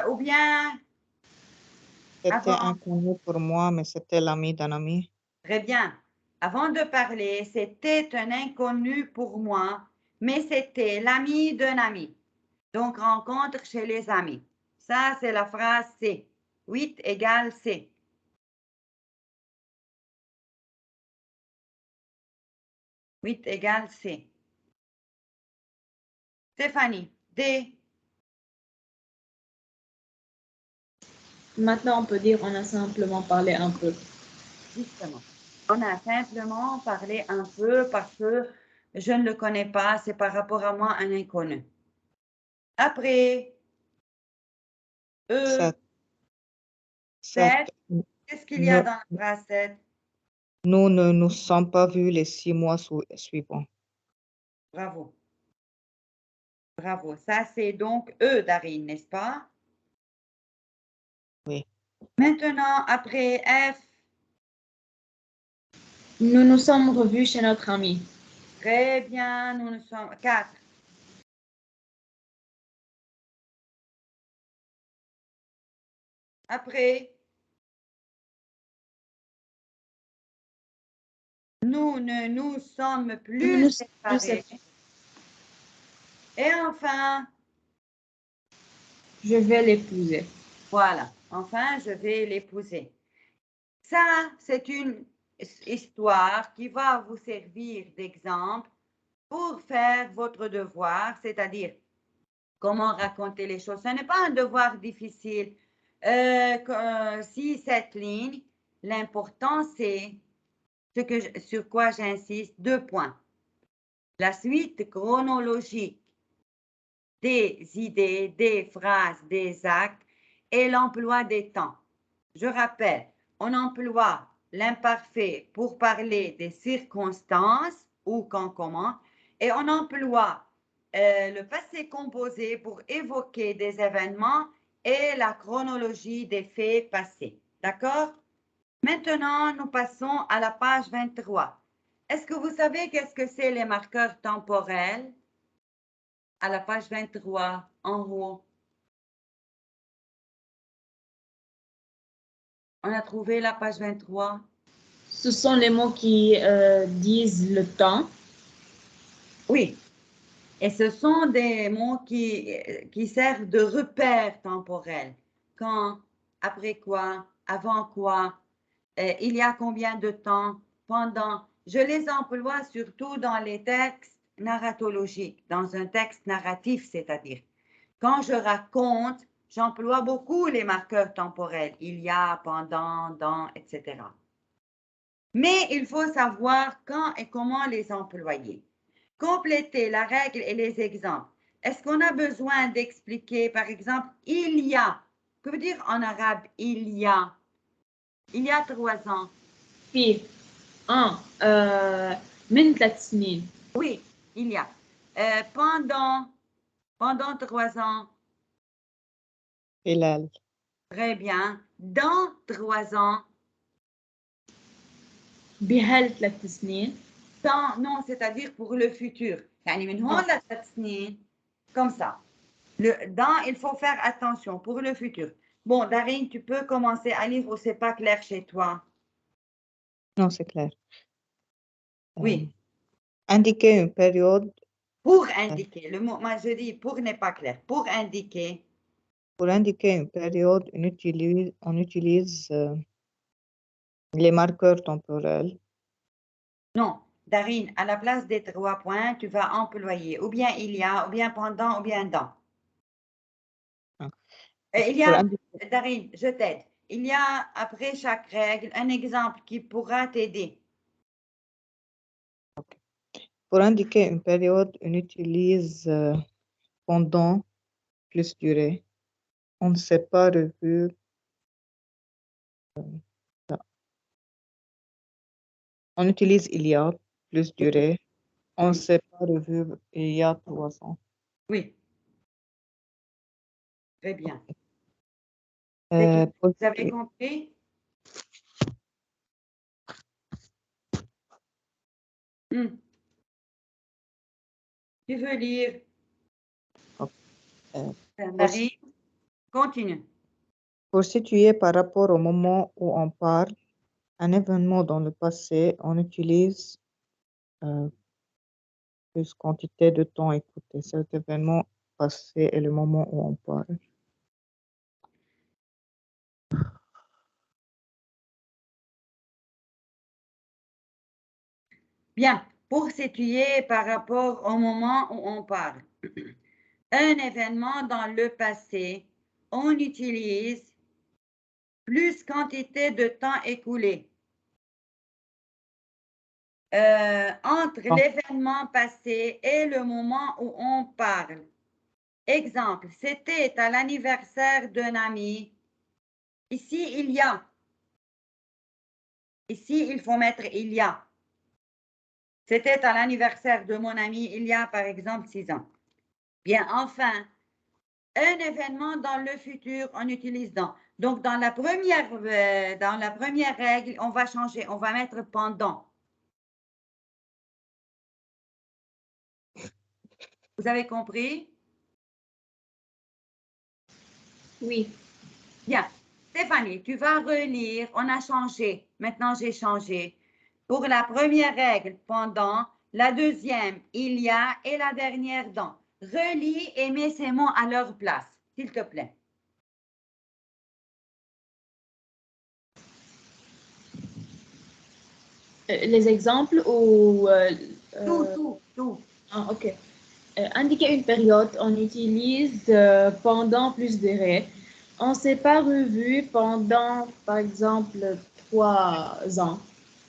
Ou bien,
C'était
avant,
inconnu pour moi, mais c'était l'ami d'un ami.
très bien. Avant de parler, c'était un inconnu pour moi, mais c'était l'ami d'un ami. Donc, rencontre chez les amis. Ça, c'est la phrase C. 8 égale C. Huit égale C. Stéphanie, D.
Maintenant, on peut dire on a simplement parlé un peu.
Justement. On a simplement parlé un peu parce que je ne le connais pas, c'est par rapport à moi un inconnu. Après, E, 7, qu'est-ce qu'il y a dans la phrase 7?
Nous ne nous sommes pas vus les 6 mois suivants.
Bravo. Bravo. Ça, c'est donc E, Darine, n'est-ce pas?
Oui.
Maintenant, après F.
Nous nous sommes revus chez notre ami.
Très bien, nous sommes 4. Après, nous ne nous sommes plus séparés. Et enfin,
je vais l'épouser.
Voilà, enfin, je vais l'épouser. Ça, c'est une histoire qui va vous servir d'exemple pour faire votre devoir, c'est-à-dire comment raconter les choses. Ce n'est pas un devoir difficile. 6-7 lignes, l'important c'est sur quoi j'insiste, 2 points. La suite chronologique des idées, des phrases, des actes et l'emploi des temps. Je rappelle, on emploie l'imparfait pour parler des circonstances ou quand comment, et on emploie le passé composé pour évoquer des événements et la chronologie des faits passés. D'accord? Maintenant, nous passons à la page 23. Est-ce que vous savez qu'est-ce que c'est les marqueurs temporels? À la page 23, en haut. On a trouvé la page 23.
Ce sont les mots qui disent le temps.
Oui. Et ce sont des mots qui servent de repère temporel. Quand, après quoi, avant quoi, il y a combien de temps, pendant. Je les emploie surtout dans les textes narratologiques, dans un texte narratif, c'est-à-dire. Quand je raconte, j'emploie beaucoup les marqueurs temporels. Il y a, pendant, dans, etc. Mais il faut savoir quand et comment les employer. Compléter la règle et les exemples. Est-ce qu'on a besoin d'expliquer, par exemple, il y a, que veut dire en arabe il y a 3 ans?
في من 3 سنين.
Oui, il y a. Pendant 3 ans.
خلال.
Très bien. Dans 3 ans.
بهال 3 سنين.
Non, c'est-à-dire pour le futur. يعني من هون ل3 سنين. Comme ça. Dans, il faut faire attention pour le futur. Bon, Darine, tu peux commencer à lire ou c'est pas clair chez toi?
Non, c'est clair.
Oui.
Indiquer une période.
Pour indiquer. Le mot, moi je dis pour n'est pas clair. Pour indiquer.
Pour indiquer une période, on utilise les marqueurs temporels.
Non, Darine, à la place des 3 points, tu vas employer ou bien il y a, ou bien pendant, ou bien dans.
Ah.
Il y a, Darine, je t'aide. Il y a après chaque règle un exemple qui pourra t'aider.
Okay. Pour indiquer une période, on utilise pendant plus durée. On ne s'est pas revu. On utilise il y a plus durée. On ne s'est pas revu il y a 3 ans.
Oui. Très bien.
Pour
Vous avez compris? Tu veux lire? Marie, continue.
Pour situer par rapport au moment où on parle, un événement dans le passé, on utilise plus quantité de temps écouté. Cet événement passé est le moment où on parle.
Bien, pour situer par rapport au moment où on parle. Un événement dans le passé, on utilise plus quantité de temps écoulé. Entre l'événement passé et le moment où on parle. Exemple, c'était à l'anniversaire d'un ami. Ici, il y a. Ici, il faut mettre il y a. C'était à l'anniversaire de mon ami il y a, par exemple, 6 ans. Bien, enfin, un événement dans le futur, on utilise dans. Donc, dans la première règle, on va changer, on va mettre pendant. Vous avez compris?
Oui.
Bien. Stéphanie, tu vas relire. On a changé. Maintenant, j'ai changé. Pour la première règle, pendant. La deuxième, il y a. Et la dernière, dans. Relis et mets ces mots à leur place, s'il te plaît.
Les exemples ou...
Tout.
Ah, ok. Indiquer une période, on utilise pendant plus durée. On ne s'est pas revu pendant, par exemple, 3 ans.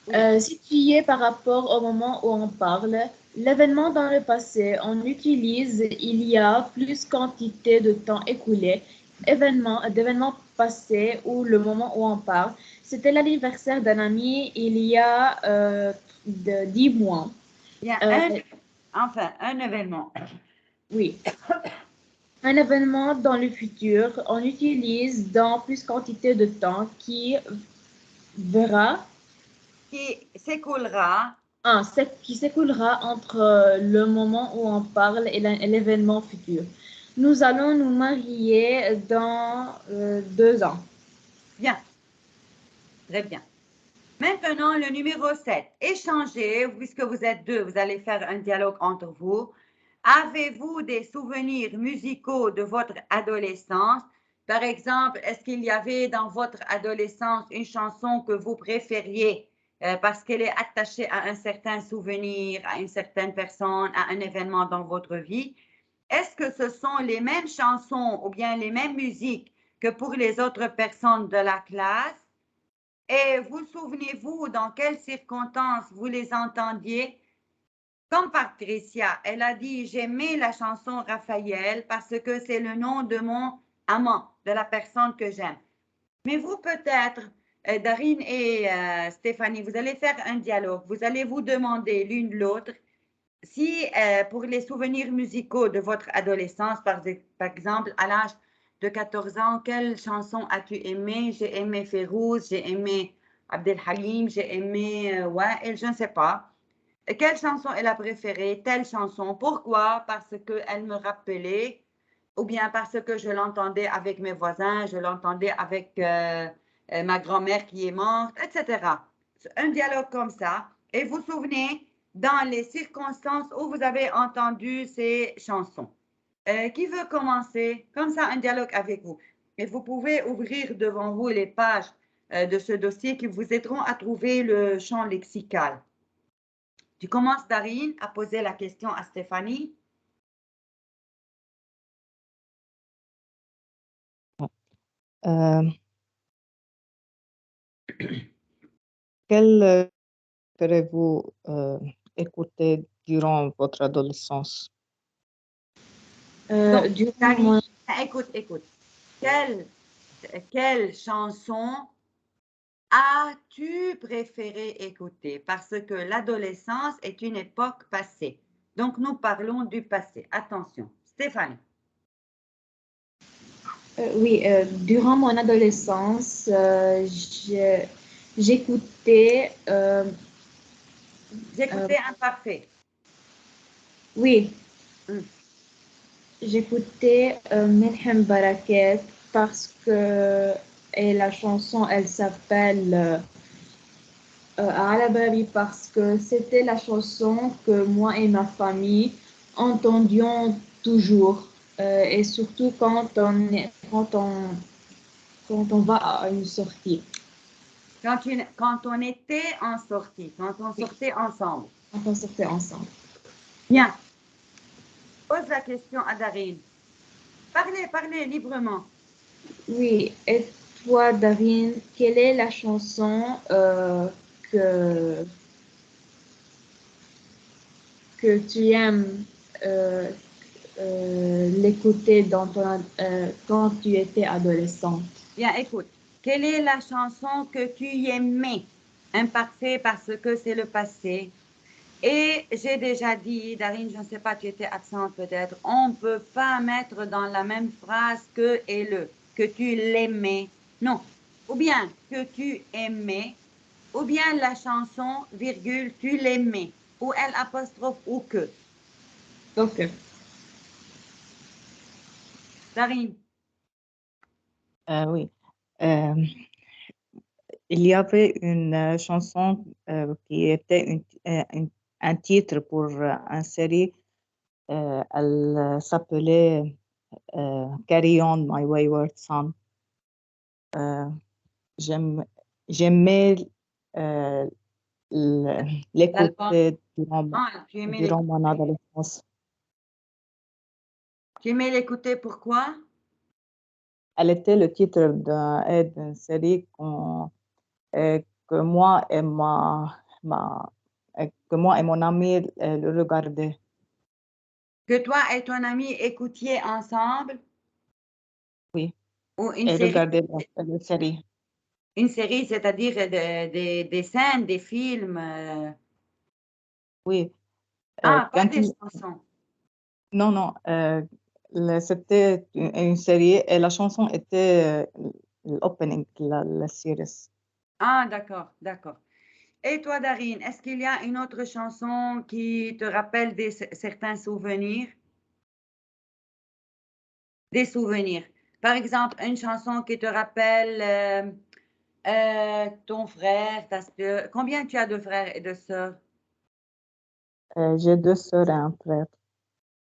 Oui.
Situé par rapport au moment où on parle, l'événement dans le passé, on utilise il y a plus quantité de temps écoulé, d'événements passés ou le moment où on parle. C'était l'anniversaire d'un ami il y a 10 mois.
Bien,
Euh,
un événement
oui. Un événement dans le futur, on utilise dans plus quantité de temps qui verra,
qui s'écoulera.
qui s'écoulera entre le moment où on parle et l'événement futur. Nous allons nous marier dans 2 ans.
Bien, très bien. Maintenant, le numéro 7. Échangez, puisque vous êtes deux, vous allez faire un dialogue entre vous. Avez-vous des souvenirs musicaux de votre adolescence? Par exemple, est-ce qu'il y avait dans votre adolescence une chanson que vous préfériez parce qu'elle est attachée à un certain souvenir, à une certaine personne, à un événement dans votre vie? Est-ce que ce sont les mêmes chansons ou bien les mêmes musiques que pour les autres personnes de la classe? Et vous souvenez-vous dans quelles circonstances vous les entendiez? Comme Patricia, elle a dit, j'aimais la chanson Raphaël parce que c'est le nom de mon amant, de la personne que j'aime. Mais vous peut-être, Darine et Stéphanie, vous allez faire un dialogue. Vous allez vous demander l'une l'autre si pour les souvenirs musicaux de votre adolescence, par exemple, à l'âge de 14 ans, quelle chanson as-tu aimé? J'ai aimé Férouz, j'ai aimé Abdel Halim, j'ai aimé Wael, je ne sais pas. Quelle chanson est la préférée? Telle chanson. Pourquoi? Parce qu'elle me rappelait, ou bien parce que je l'entendais avec mes voisins, je l'entendais avec ma grand-mère qui est morte, etc. Un dialogue comme ça. Et vous vous souvenez dans les circonstances où vous avez entendu ces chansons. Qui veut commencer? Comme ça, un dialogue avec vous. Et vous pouvez ouvrir devant vous les pages de ce dossier qui vous aideront à trouver le champ lexical. Tu commences, Darine, à poser la question à Stéphanie.
Euh, quel ferez-vous écouter durant votre adolescence?
Donc,
Durant
Darine,
mon...
écoute. Quelle chanson as-tu préféré écouter? Parce que l'adolescence est une époque passée. Donc, nous parlons du passé. Attention, Stéphanie.
Oui, durant mon adolescence, j'écoutais...
J'écoutais Imparfait.
oui,
Hum.
j'écoutais Melhem Baraket parce que et la chanson, elle s'appelle Ala Babi parce que c'était la chanson que moi et ma famille entendions toujours et surtout quand on va à une sortie.
Quand on était en sortie, quand on
Oui,
sortait ensemble.
quand on sortait ensemble.
Bien. Pose la question à Darine. Parlez librement.
Oui, et toi, Darine, quelle est la chanson que, que tu aimes euh, l'écouter quand tu étais adolescente?
Bien, écoute, quelle est la chanson que tu aimais? Imparfait parce que c'est le passé. Et j'ai déjà dit, Darine, je ne sais pas, tu étais absente peut-être, on ne peut pas mettre dans la même phrase que et le, que tu l'aimais. Non. Ou bien que tu aimais, ou bien la chanson, virgule, tu l'aimais, ou L apostrophe ou que.
Ok.
Darine,
Oui. Euh, il y avait une chanson qui était un titre pour une série. Elle s'appelait Carry On, My Wayward Son. Euh, j'aime- J'aimais l'écouter
Tu aimais
durant mon adolescence.
Tu aimais l'écouter, pourquoi?
Elle était le titre d'une série que moi et que moi et mon ami le regardaient.
Que toi et ton ami écoutiez ensemble?
Oui,
Ou une
et
série?
regardaient la série.
Une série, c'est-à-dire des scènes, des films.
Oui.
Pas
Quand
des chansons.
Non, non. C'était une série et la chanson était l'opening, la série.
Ah, d'accord, d'accord. Et toi, Darine, est-ce qu'il y a une autre chanson qui te rappelle certains souvenirs? Des souvenirs. Par exemple, une chanson qui te rappelle ton frère, ta sœur. Combien tu as de frères et de sœurs?
J'ai 2 sœurs et un frère.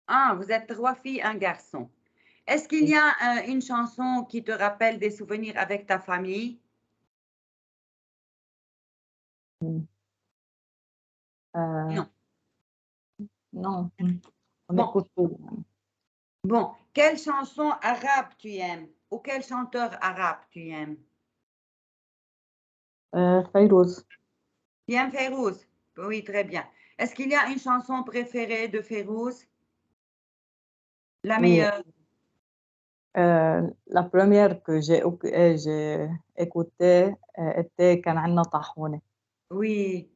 Ah, vous êtes 3 filles, un garçon. Est-ce qu'il y a une chanson qui te rappelle des souvenirs avec ta famille?
Mm.
Non.
Non, on
Bon,
écoute tout.
bon. Quelle chanson arabe tu aimes? Ou quel chanteur arabe tu aimes?
Fayrouz.
Tu aimes Fayrouz? Oui, très bien. Est-ce qu'il y a une chanson préférée de Fayrouz? La
Oui,
meilleure?
la première que j'ai écoutée était كان عنا طاحونة.
Oui,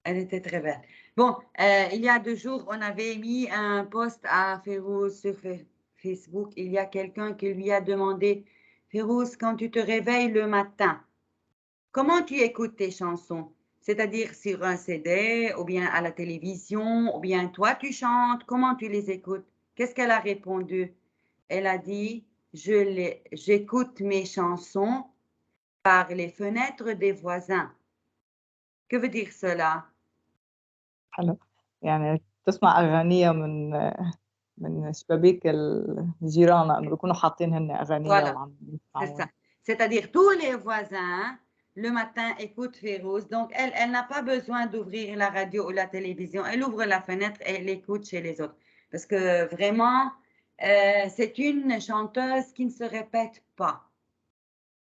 elle était très belle. Bon, il y a 2 jours, on avait mis un post à Fayrouz sur Facebook. Il y a quelqu'un qui lui a demandé, Fayrouz, quand tu te réveilles le matin, comment tu écoutes tes chansons? C'est-à-dire sur un CD, ou bien à la télévision, ou bien toi tu chantes, comment tu les écoutes? Qu'est-ce qu'elle a répondu? Elle a dit, j'écoute mes chansons par les fenêtres des voisins. Que veut dire cela?
حلو. يعني تسمع أغانيها من شبابيك الجيران لأنه بيكونوا حاطين هن أغانيها
Voilà,
وعم
c'est
يسمعوها.
ça. C'est-à-dire tous les voisins, le matin, écoutent Férouz. Donc, elle n'a pas besoin d'ouvrir la radio ou la télévision. Elle ouvre la fenêtre et elle écoute chez les autres. Parce que vraiment, c'est une chanteuse qui ne se répète pas.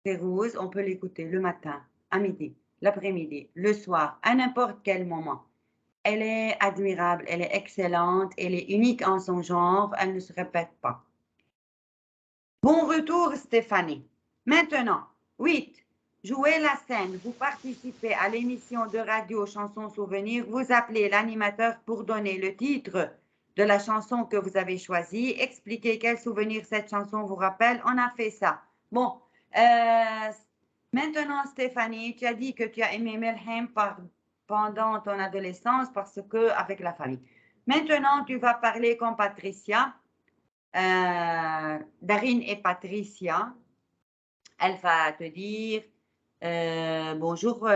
Férouz, on peut l'écouter le matin, à midi, l'après-midi, le soir, à n'importe quel moment. Elle est admirable, elle est excellente, elle est unique en son genre, elle ne se répète pas. Bon retour, Stéphanie. Maintenant, 8. Jouez la scène. Vous participez à l'émission de radio Chanson Souvenir. Vous appelez l'animateur pour donner le titre de la chanson que vous avez choisie. Expliquez quel souvenir cette chanson vous rappelle. On a fait ça. Bon, maintenant, Stéphanie, tu as dit que tu as aimé Melhem pendant ton adolescence parce que avec la famille. Maintenant, tu vas parler comme Patricia. Darine et Patricia, elle va te dire bonjour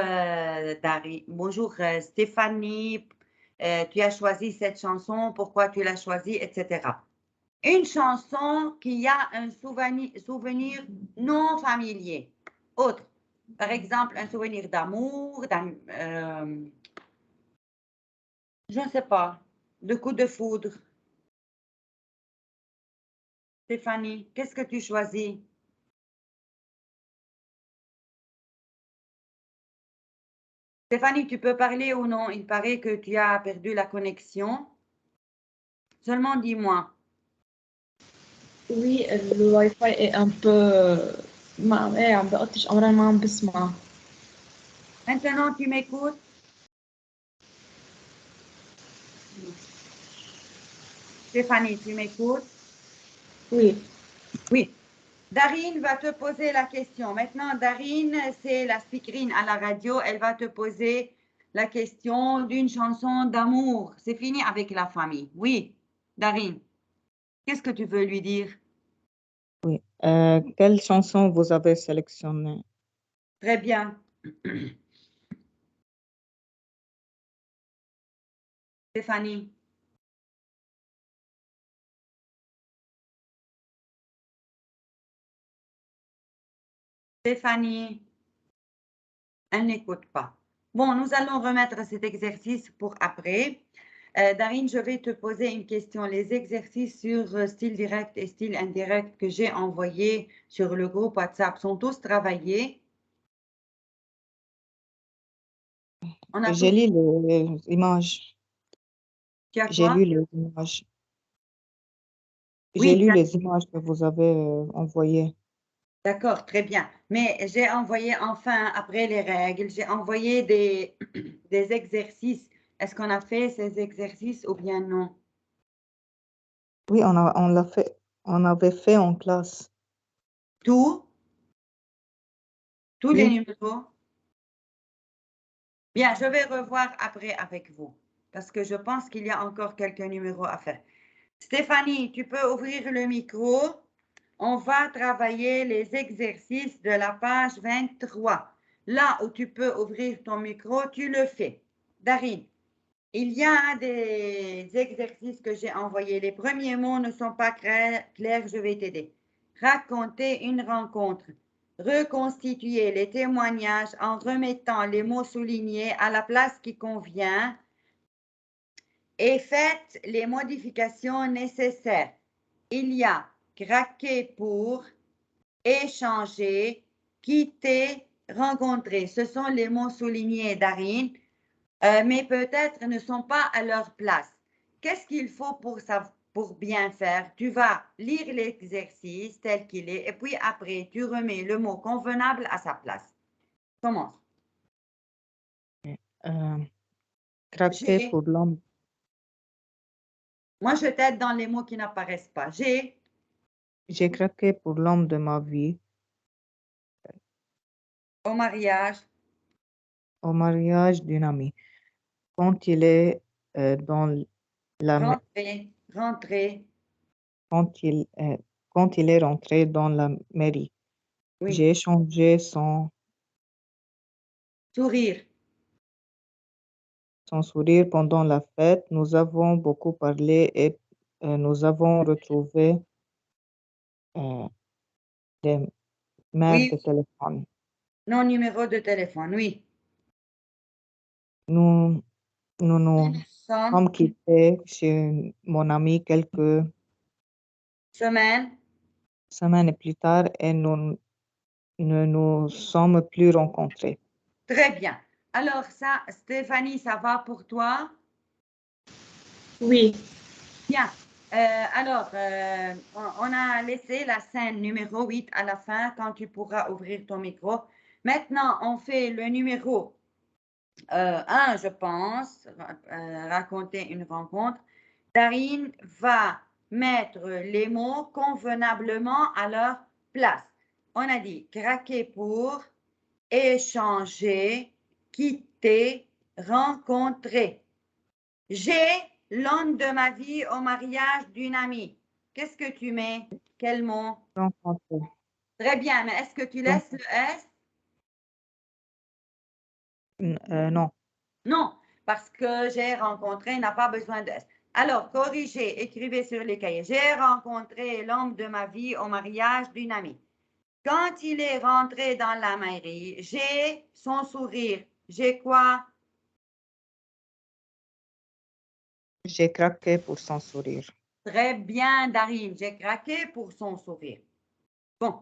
Darine, bonjour Stéphanie, tu as choisi cette chanson, pourquoi tu l'as choisie, etc. Une chanson qui a un souvenir non familier, autre. Par exemple, un souvenir d'amour, je ne sais pas, de coup de foudre. Stéphanie, qu'est-ce que tu choisis? Stéphanie, tu peux parler ou non? Il paraît que tu as perdu la connexion. Seulement dis-moi.
Oui, le Wi-Fi est un peu عم بقطش أمرا ما عم بسمع.
Maintenant, tu m'écoutes? Stéphanie, tu m'écoutes?
Oui.
Oui. Darine va te poser la question. Maintenant, Darine, c'est la speakerine à la radio. Elle va te poser la question d'une chanson d'amour. C'est fini avec la famille. Oui, Darine, qu'est-ce que tu veux lui dire?
Oui. Quelle chanson vous avez sélectionnée?
Très bien. Stéphanie. Stéphanie, elle n'écoute pas. Bon, nous allons remettre cet exercice pour après. Darine, je vais te poser une question. Les exercices sur style direct et style indirect que j'ai envoyés sur le groupe WhatsApp sont tous travaillés? On a
J'ai
tous...
lu les images.
Tu as
J'ai
quoi?
lu les images. J'ai
Oui,
lu les images que vous avez envoyées.
d'accord, très bien. Mais j'ai envoyé enfin, après les règles, j'ai envoyé des, des exercices. Est-ce qu'on a fait ces exercices ou bien non?
Oui, on l'a fait. On avait fait en classe.
Tous les
Oui,
numéros? Bien, je vais revoir après avec vous parce que je pense qu'il y a encore quelques numéros à faire. Stéphanie, tu peux ouvrir le micro. On va travailler les exercices de la page 23. Là où tu peux ouvrir ton micro, tu le fais. Darine, il y a des exercices que j'ai envoyés. Les premiers mots ne sont pas clairs, je vais t'aider. Raconter une rencontre. Reconstituer les témoignages en remettant les mots soulignés à la place qui convient et faites les modifications nécessaires. Il y a craquer pour, échanger, quitter, rencontrer. Ce sont les mots soulignés, Darine. Mais peut-être ne sont pas à leur place. Qu'est-ce qu'il faut pour bien faire? Tu vas lire l'exercice tel qu'il est et puis après, tu remets le mot convenable à sa place. Commence.
euh, craquer
J'ai.
pour l'homme.
Moi, je t'aide dans les mots qui n'apparaissent pas. J'ai
J'ai craqué pour l'homme de ma vie
au mariage,
au mariage d'une amie. Quand il est dans la,
rentrer, rentrer.
quand quand il est rentré dans la mairie,
Oui.
j'ai échangé
Sourire.
son sourire pendant la fête. Nous avons beaucoup parlé et nous avons retrouvé des mères de
Oui.
téléphone.
Non, numéro de téléphone. Oui.
Nous nous
Nous sommes
sommes quittés chez mon ami quelques
semaine.
semaines plus tard et nous ne nous sommes plus rencontrés.
Très bien. Alors ça, Stéphanie, ça va pour toi?
Oui.
Bien. On a laissé la scène numéro 8 à la fin quand tu pourras ouvrir ton micro. Maintenant, on fait le numéro 1, je pense, raconter une rencontre. Darine va mettre les mots convenablement à leur place. On a dit craquer pour, échanger, quitter, rencontrer. J'ai l'homme de ma vie au mariage d'une amie. Qu'est-ce que tu mets? Quel mot?
Rencontrés.
Très bien, mais est-ce que tu laisses le S?
Non,
Non, parce que j'ai rencontré n'a pas besoin de S. Alors, corrigez, écrivez sur les cahiers. J'ai rencontré l'homme de ma vie au mariage d'une amie. Quand il est rentré dans la mairie, j'ai son sourire. J'ai quoi?
j'ai craqué pour son sourire.
Très bien, Darine. J'ai craqué pour son sourire. Bon,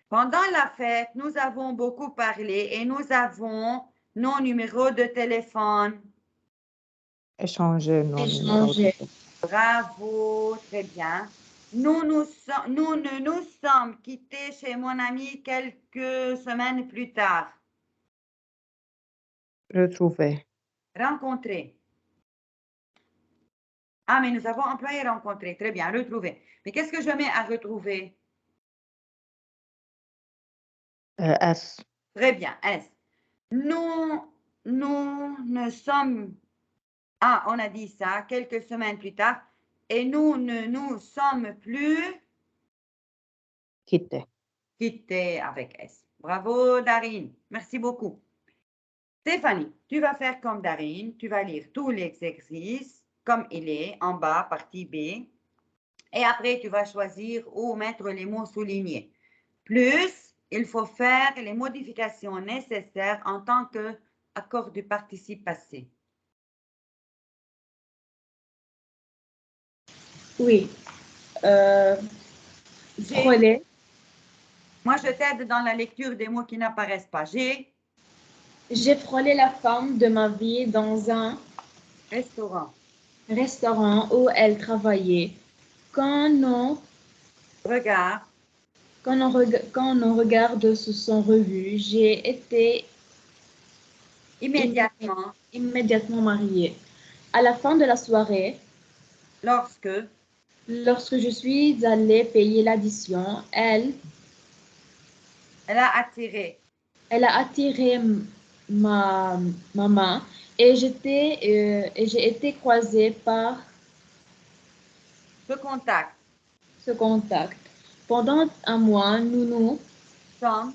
pendant la fête, nous avons beaucoup parlé et nous avons nos numéros de téléphone.
Échanger nos numéros de
Échanger.
téléphone.
Bravo, très bien. Nous ne nous sommes quittés chez mon ami quelques semaines plus tard.
Retrouver.
Rencontrer. Ah, mais nous avons employé rencontrer. Très bien, retrouver. Mais qu'est-ce que je mets à retrouver?
S.
Très bien, S. Nous ne sommes... Ah, on a dit ça quelques semaines plus tard. Et nous ne nous sommes plus
Quitté.
quittés avec S. Bravo, Darine. Merci beaucoup. Stéphanie, tu vas faire comme Darine. Tu vas lire tout l'exercice comme il est en bas, partie B. Et après, tu vas choisir où mettre les mots soulignés. Plus, il faut faire les modifications nécessaires en tant que accord du participe passé?
Oui.
J'ai.
Frôler.
Moi, je t'aide dans la lecture des mots qui n'apparaissent pas.
J'ai frôlé la femme de ma vie dans un
Restaurant.
restaurant où elle travaillait. Quand nos,
Regarde.
quand nos regards se sont revus, j'ai été
Immédiatement.
immédiatement mariée. À la fin de la soirée,
Lorsque.
lorsque je suis allée payer l'addition,
Elle a attiré.
elle a attiré ma main et j'ai été croisée par
Ce contact.
ce contact. Pendant un mois,
Sommes.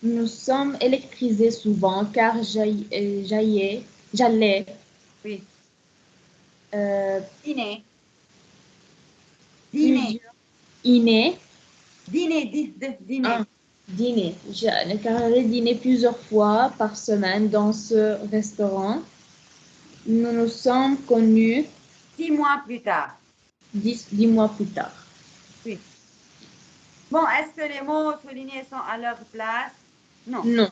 nous sommes électrisés souvent car j'allais
Oui.
euh,
Dîner. Dîner.
plusieurs dîner.
Dîner.
Dîner. Car j'allais dîner plusieurs fois par semaine dans ce restaurant. Nous nous sommes connus
6 mois plus tard.
10 mois plus tard.
Oui. Bon, est-ce que les mots soulignés sont à leur place? Non.
Non.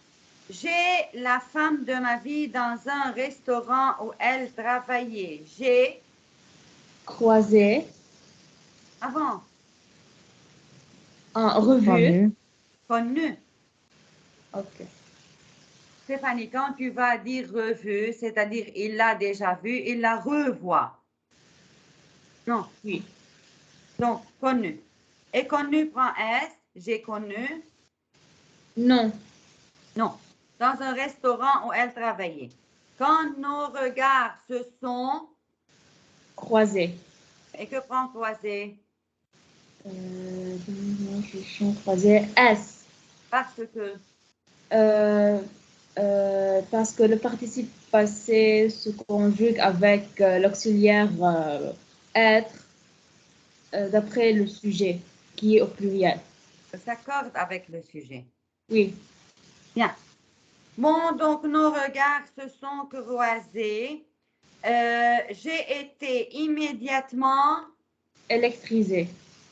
J'ai la femme de ma vie dans un restaurant où elle travaillait. J'ai.
Croisé.
Avant.
Revu.
Connu.
Ok.
Stéphanie, quand tu vas dire revu, c'est-à-dire il l'a déjà vu, il la revoit. Non.
Oui.
Donc, connu. Et connu prend S. J'ai connu.
Non.
Non. Dans un restaurant où elle travaillait. Quand nos regards se sont.
Croisé.
Et que prend croisé?
Je suis croisé. S.
Parce que.
Parce que le participe passé se conjugue avec l'auxiliaire être d'après le sujet qui est au pluriel.
S'accorde avec le sujet.
Oui.
Bien. Bon, donc nos regards se sont croisés. J'ai été immédiatement
Électrisé.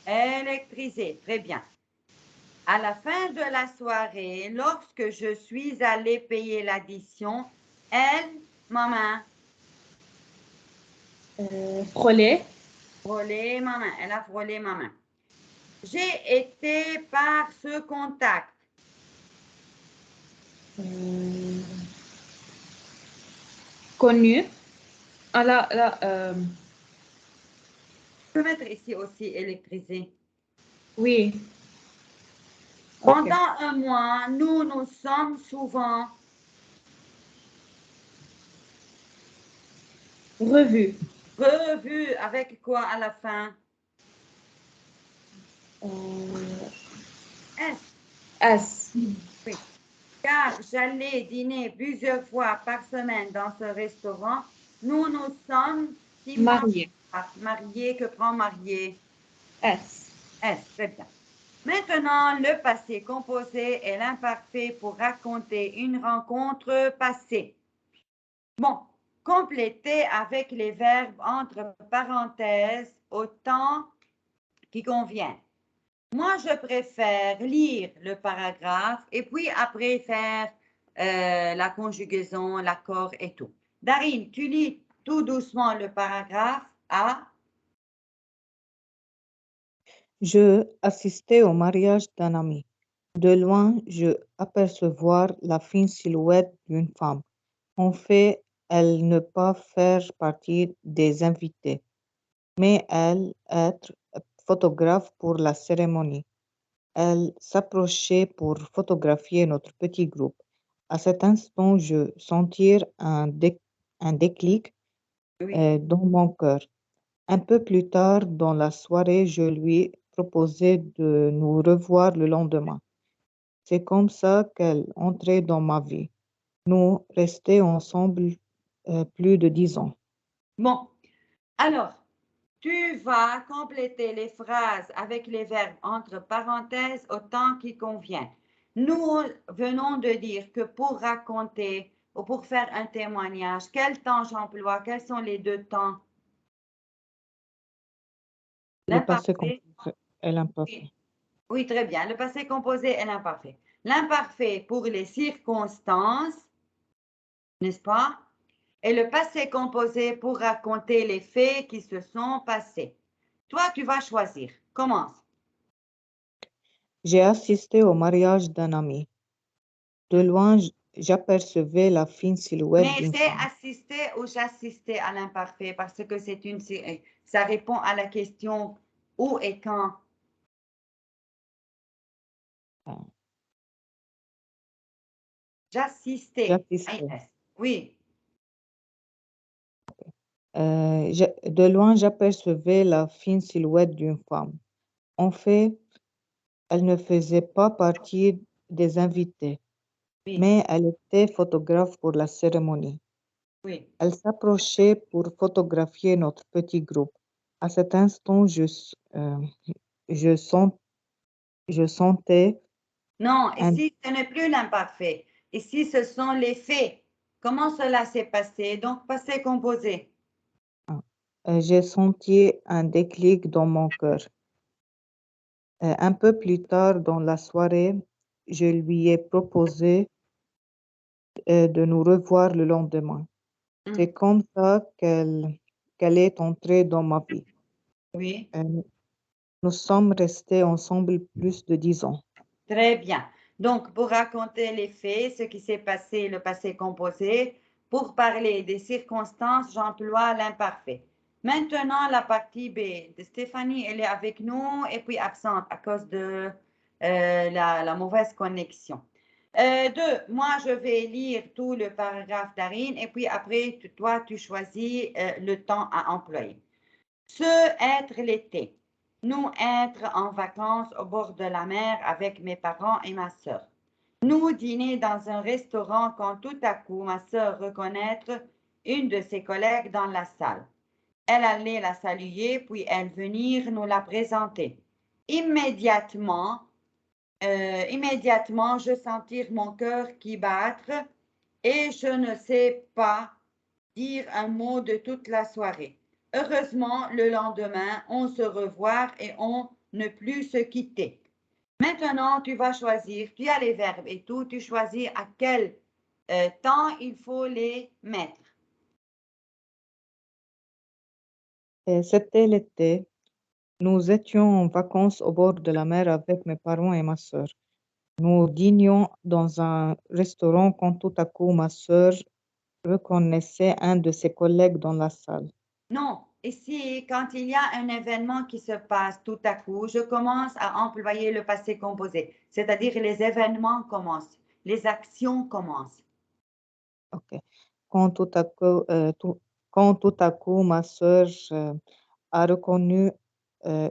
électrisée. Très bien. À la fin de la soirée, lorsque je suis allée payer l'addition, elle, ma main,
Frôlé.
frôlé ma main. Elle a frôlé ma main. J'ai été par ce contact.
Connu. Ah là,
Je peux mettre ici aussi électrisé.
oui.
Pendant un mois, nous nous sommes souvent
Revu.
revus avec quoi à la fin? S.
S.
Oui. Car j'allais dîner plusieurs fois par semaine dans ce restaurant. Nous nous sommes 6 mois
Marié.
mariés. Que prend marié?
S.
S. Très bien. Maintenant, le passé composé est l'imparfait pour raconter une rencontre passée. Bon, complétez avec les verbes entre parenthèses au temps qui convient. Moi, je préfère lire le paragraphe et puis après faire la conjugaison, l'accord et tout. Darine, tu lis tout doucement le paragraphe A.
Je assistais au mariage d'un ami. De loin, je apercevoir la fine silhouette d'une femme. En fait, elle ne pas faire partie des invités, mais elle être photographe pour la cérémonie. Elle s'approchait pour photographier notre petit groupe. À cet instant, je sentis un déclic
Oui.
dans mon cœur. Un peu plus tard dans la soirée, je lui proposai de nous revoir le lendemain. C'est comme ça qu'elle entrait dans ma vie. Nous restions ensemble plus de 10 ans.
Bon, alors, tu vas compléter les phrases avec les verbes entre parenthèses au temps qui convient. Nous venons de dire que pour raconter, ou pour faire un témoignage. Quel temps j'emploie? Quels sont les deux temps?
Le passé
L'imparfait.
composé et l'imparfait.
Oui, très bien. Le passé composé et l'imparfait. L'imparfait pour les circonstances, n'est-ce pas? Et le passé composé pour raconter les faits qui se sont passés. Toi, tu vas choisir. Commence.
J'ai assisté au mariage d'un ami. De loin, j'apercevais la fine silhouette
Mais
d'une
c'est
femme.
assister ou j'assistais à l'imparfait parce que ça répond à la question où et quand. J'assistais.
J'assistais.
AS. Oui.
De loin, j'apercevais la fine silhouette d'une femme. En fait, elle ne faisait pas partie des invités,
Oui.
mais elle était photographe pour la cérémonie.
Oui.
Elle s'approchait pour photographier notre petit groupe. À cet instant, je sentais
Non,
un,
ici, ce n'est plus l'imparfait. Ici, ce sont les faits. Comment cela s'est passé? Donc, passé composé.
j'ai senti un déclic dans mon cœur. Un peu plus tard dans la soirée, je lui ai proposé de nous revoir le lendemain. C'est comme ça qu'elle est entrée dans ma vie.
Oui.
Nous sommes restés ensemble plus de 10 ans.
Très bien. Donc, pour raconter les faits, ce qui s'est passé, le passé composé, pour parler des circonstances, j'emploie l'imparfait. Maintenant, la partie B de Stéphanie, elle est avec nous et puis absente à cause de la mauvaise connexion. Moi, je vais lire tout le paragraphe d'Arine et puis après, toi, tu choisis le temps à employer. Ce être l'été. Nous être en vacances au bord de la mer avec mes parents et ma sœur. Nous dîner dans un restaurant quand tout à coup ma sœur reconnaître une de ses collègues dans la salle. Elle allait la saluer, puis elle venir nous la présenter. Immédiatement, je sentir mon cœur qui battre et je ne sais pas dire un mot de toute la soirée. Heureusement, le lendemain, on se revoit et on ne plus se quitter. Maintenant, tu vas choisir, tu as les verbes et tout, tu choisis à quel temps il faut les mettre.
C'était l'été. Nous étions en vacances au bord de la mer avec mes parents et ma sœur. Nous dînions dans un restaurant quand tout à coup ma sœur reconnaissait un de ses collègues dans la salle.
Non, ici, quand il y a un événement qui se passe tout à coup, je commence à employer le passé composé, c'est-à-dire les événements commencent, les actions commencent.
Ok. Quand tout à coup ma sœur a reconnu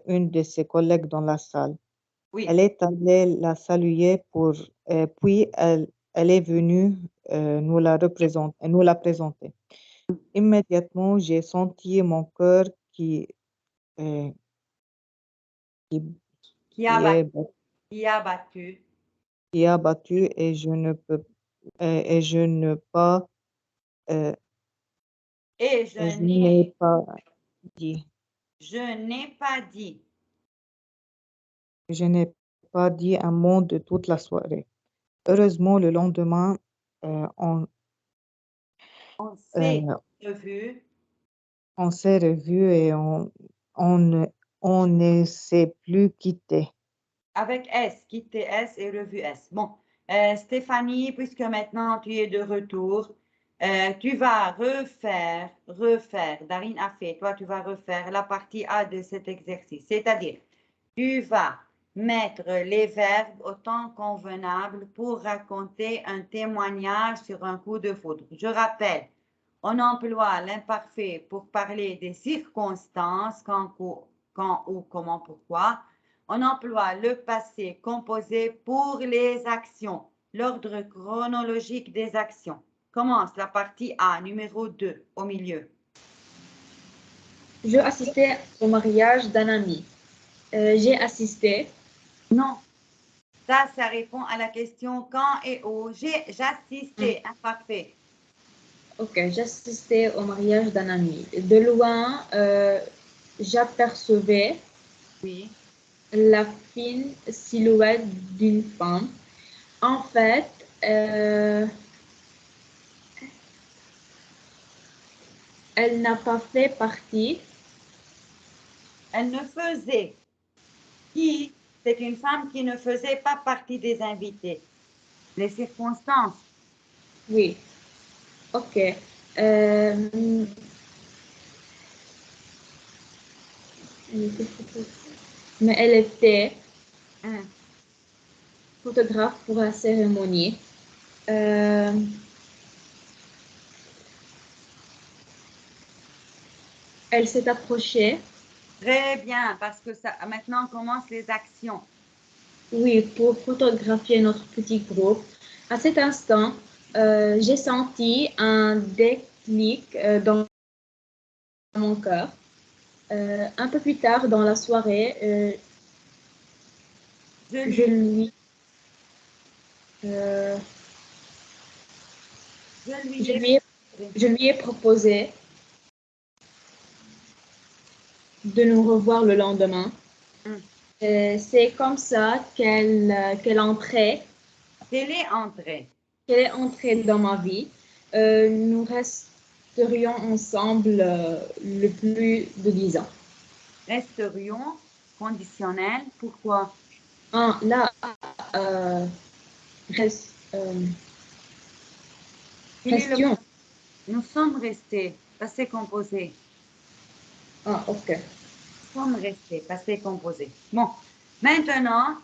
une de ses collègues dans la salle.
Oui.
Elle est allée la saluer puis elle est venue nous la présenter. Immédiatement, j'ai senti mon cœur qui est
Qui a battu.
qui a battu et je ne peux et je ne pas
Et
je n'ai pas dit
je n'ai pas dit.
je n'ai pas dit un mot de toute la soirée. Heureusement, le lendemain,
On
euh,
s'est revu.
on s'est revus et on ne s'est plus quitté.
Avec S, quitter S et revu S. Bon, Stéphanie, puisque maintenant tu es de retour, tu vas refaire, Darine a fait, toi tu vas refaire la partie A de cet exercice, c'est-à-dire tu vas mettre les verbes au temps convenable pour raconter un témoignage sur un coup de foudre. Je rappelle, on emploie l'imparfait pour parler des circonstances, quand, où, comment, pourquoi. On emploie le passé composé pour les actions, l'ordre chronologique des actions. Commence la partie A, numéro 2, au milieu.
Je assistais au mariage d'un ami. J'ai assisté.
Non, ça répond à la question quand et où. J'ai assisté, imparfait.
Ok, j'assistais au mariage d'un ami. De loin, j'apercevais
Oui.
la fine silhouette d'une femme. En fait, euh, elle n'a pas fait partie.
Elle ne faisait. Qui? C'est une femme qui ne faisait pas partie des invités. Les circonstances.
Oui, ok. Euh, mais elle était
Hein.
photographe pour la cérémonie. Euh, elle s'est approchée.
Très bien, parce que ça, maintenant commencent les actions.
Oui, pour photographier notre petit groupe. À cet instant, j'ai senti un déclic dans mon cœur. Un peu plus tard dans la soirée,
Je
je
lui,
lui, euh,
je lui
je
ai
lui ai,
proposé.
je lui ai proposé de nous revoir le lendemain.
Hum.
C'est comme ça
Qu'elle est entrée.
qu'elle est entrée dans ma vie. Nous resterions ensemble le plus de 10 ans.
Resterions conditionnel. Pourquoi?
Ah, là, euh, reste,
Quel est le...
restions.
Nous sommes restés, passé composé.
Ah, ok.
Sommes restés, passé composé. Bon, maintenant,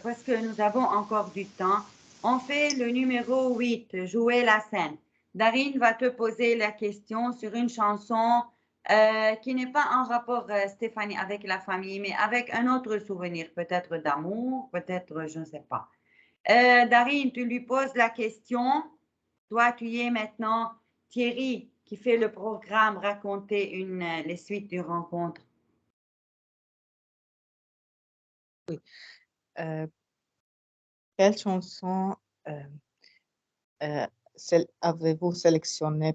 parce que nous avons encore du temps, on fait le numéro 8, jouer la scène. Darine va te poser la question sur une chanson qui n'est pas en rapport, Stéphanie, avec la famille, mais avec un autre souvenir, peut-être d'amour, peut-être, je ne sais pas. Darine, tu lui poses la question. Toi, tu y es maintenant Thierry qui fait le programme, raconter les suites d'une rencontre.
Euh, quelle chanson euh, avez-vous sélectionné?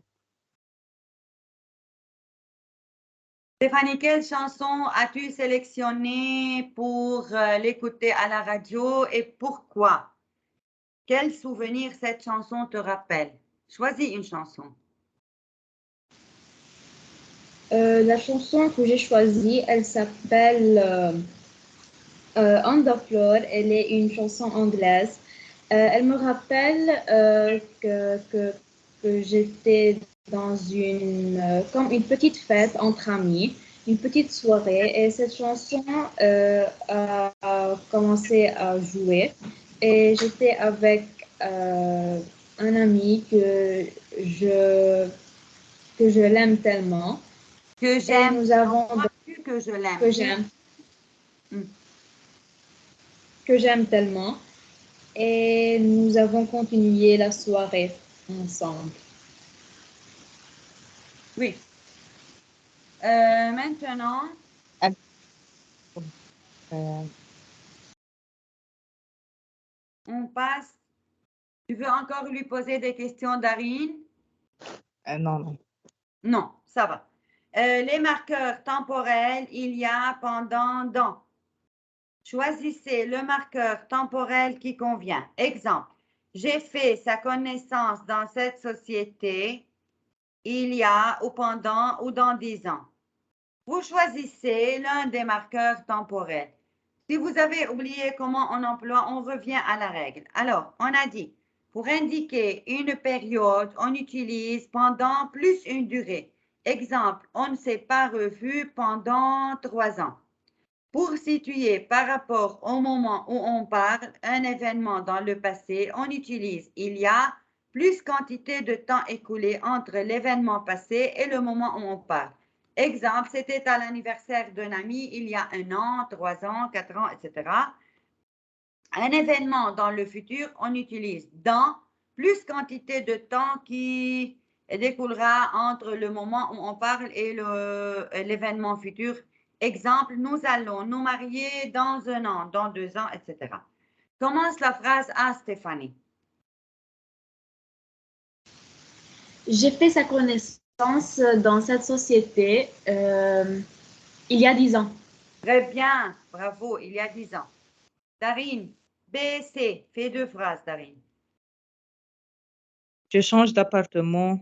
Stéphanie, quelle chanson as-tu sélectionnée pour l'écouter à la radio et pourquoi? Quel souvenir cette chanson te rappelle? Choisis une chanson.
La chanson que j'ai choisie, elle s'appelle On the Floor. Elle est une chanson anglaise. Elle me rappelle que j'étais dans comme une petite fête entre amis, une petite soirée, et cette chanson a commencé à jouer. Et j'étais avec un ami je, que je l'aime tellement.
Que
Et
j'aime,
nous
donc
avons
toi, plus que je l'aime,
que
plus.
j'aime,
Hmm.
que j'aime tellement. Et nous avons continué la soirée ensemble.
Oui. Maintenant,
Ah, euh,
on passe. Tu veux encore lui poser des questions, Darine?
non, non.
Non, ça va. Les marqueurs temporels, il y a pendant, dans. Choisissez le marqueur temporel qui convient. Exemple, j'ai fait sa connaissance dans cette société il y a ou pendant ou dans 10 ans. Vous choisissez l'un des marqueurs temporels. Si vous avez oublié comment on emploie, on revient à la règle. Alors, on a dit, pour indiquer une période, on utilise pendant plus une durée. Exemple, on ne s'est pas revu pendant 3 ans. Pour situer par rapport au moment où on parle un événement dans le passé, on utilise il y a plus quantité de temps écoulé entre l'événement passé et le moment où on parle. Exemple, c'était à l'anniversaire d'un ami il y a 1 an, 3 ans, 4 ans, etc. Un événement dans le futur, on utilise dans plus quantité de temps qui découlera entre le moment où on parle et l'événement futur. Exemple, nous allons nous marier dans 1 an, dans 2 ans, etc. Commence la phrase à Stéphanie.
J'ai fait sa connaissance dans cette société il y a 10 ans.
Très bien, bravo, il y a 10 ans. Darine, B, C, fais 2 phrases, Darine.
Je change d'appartement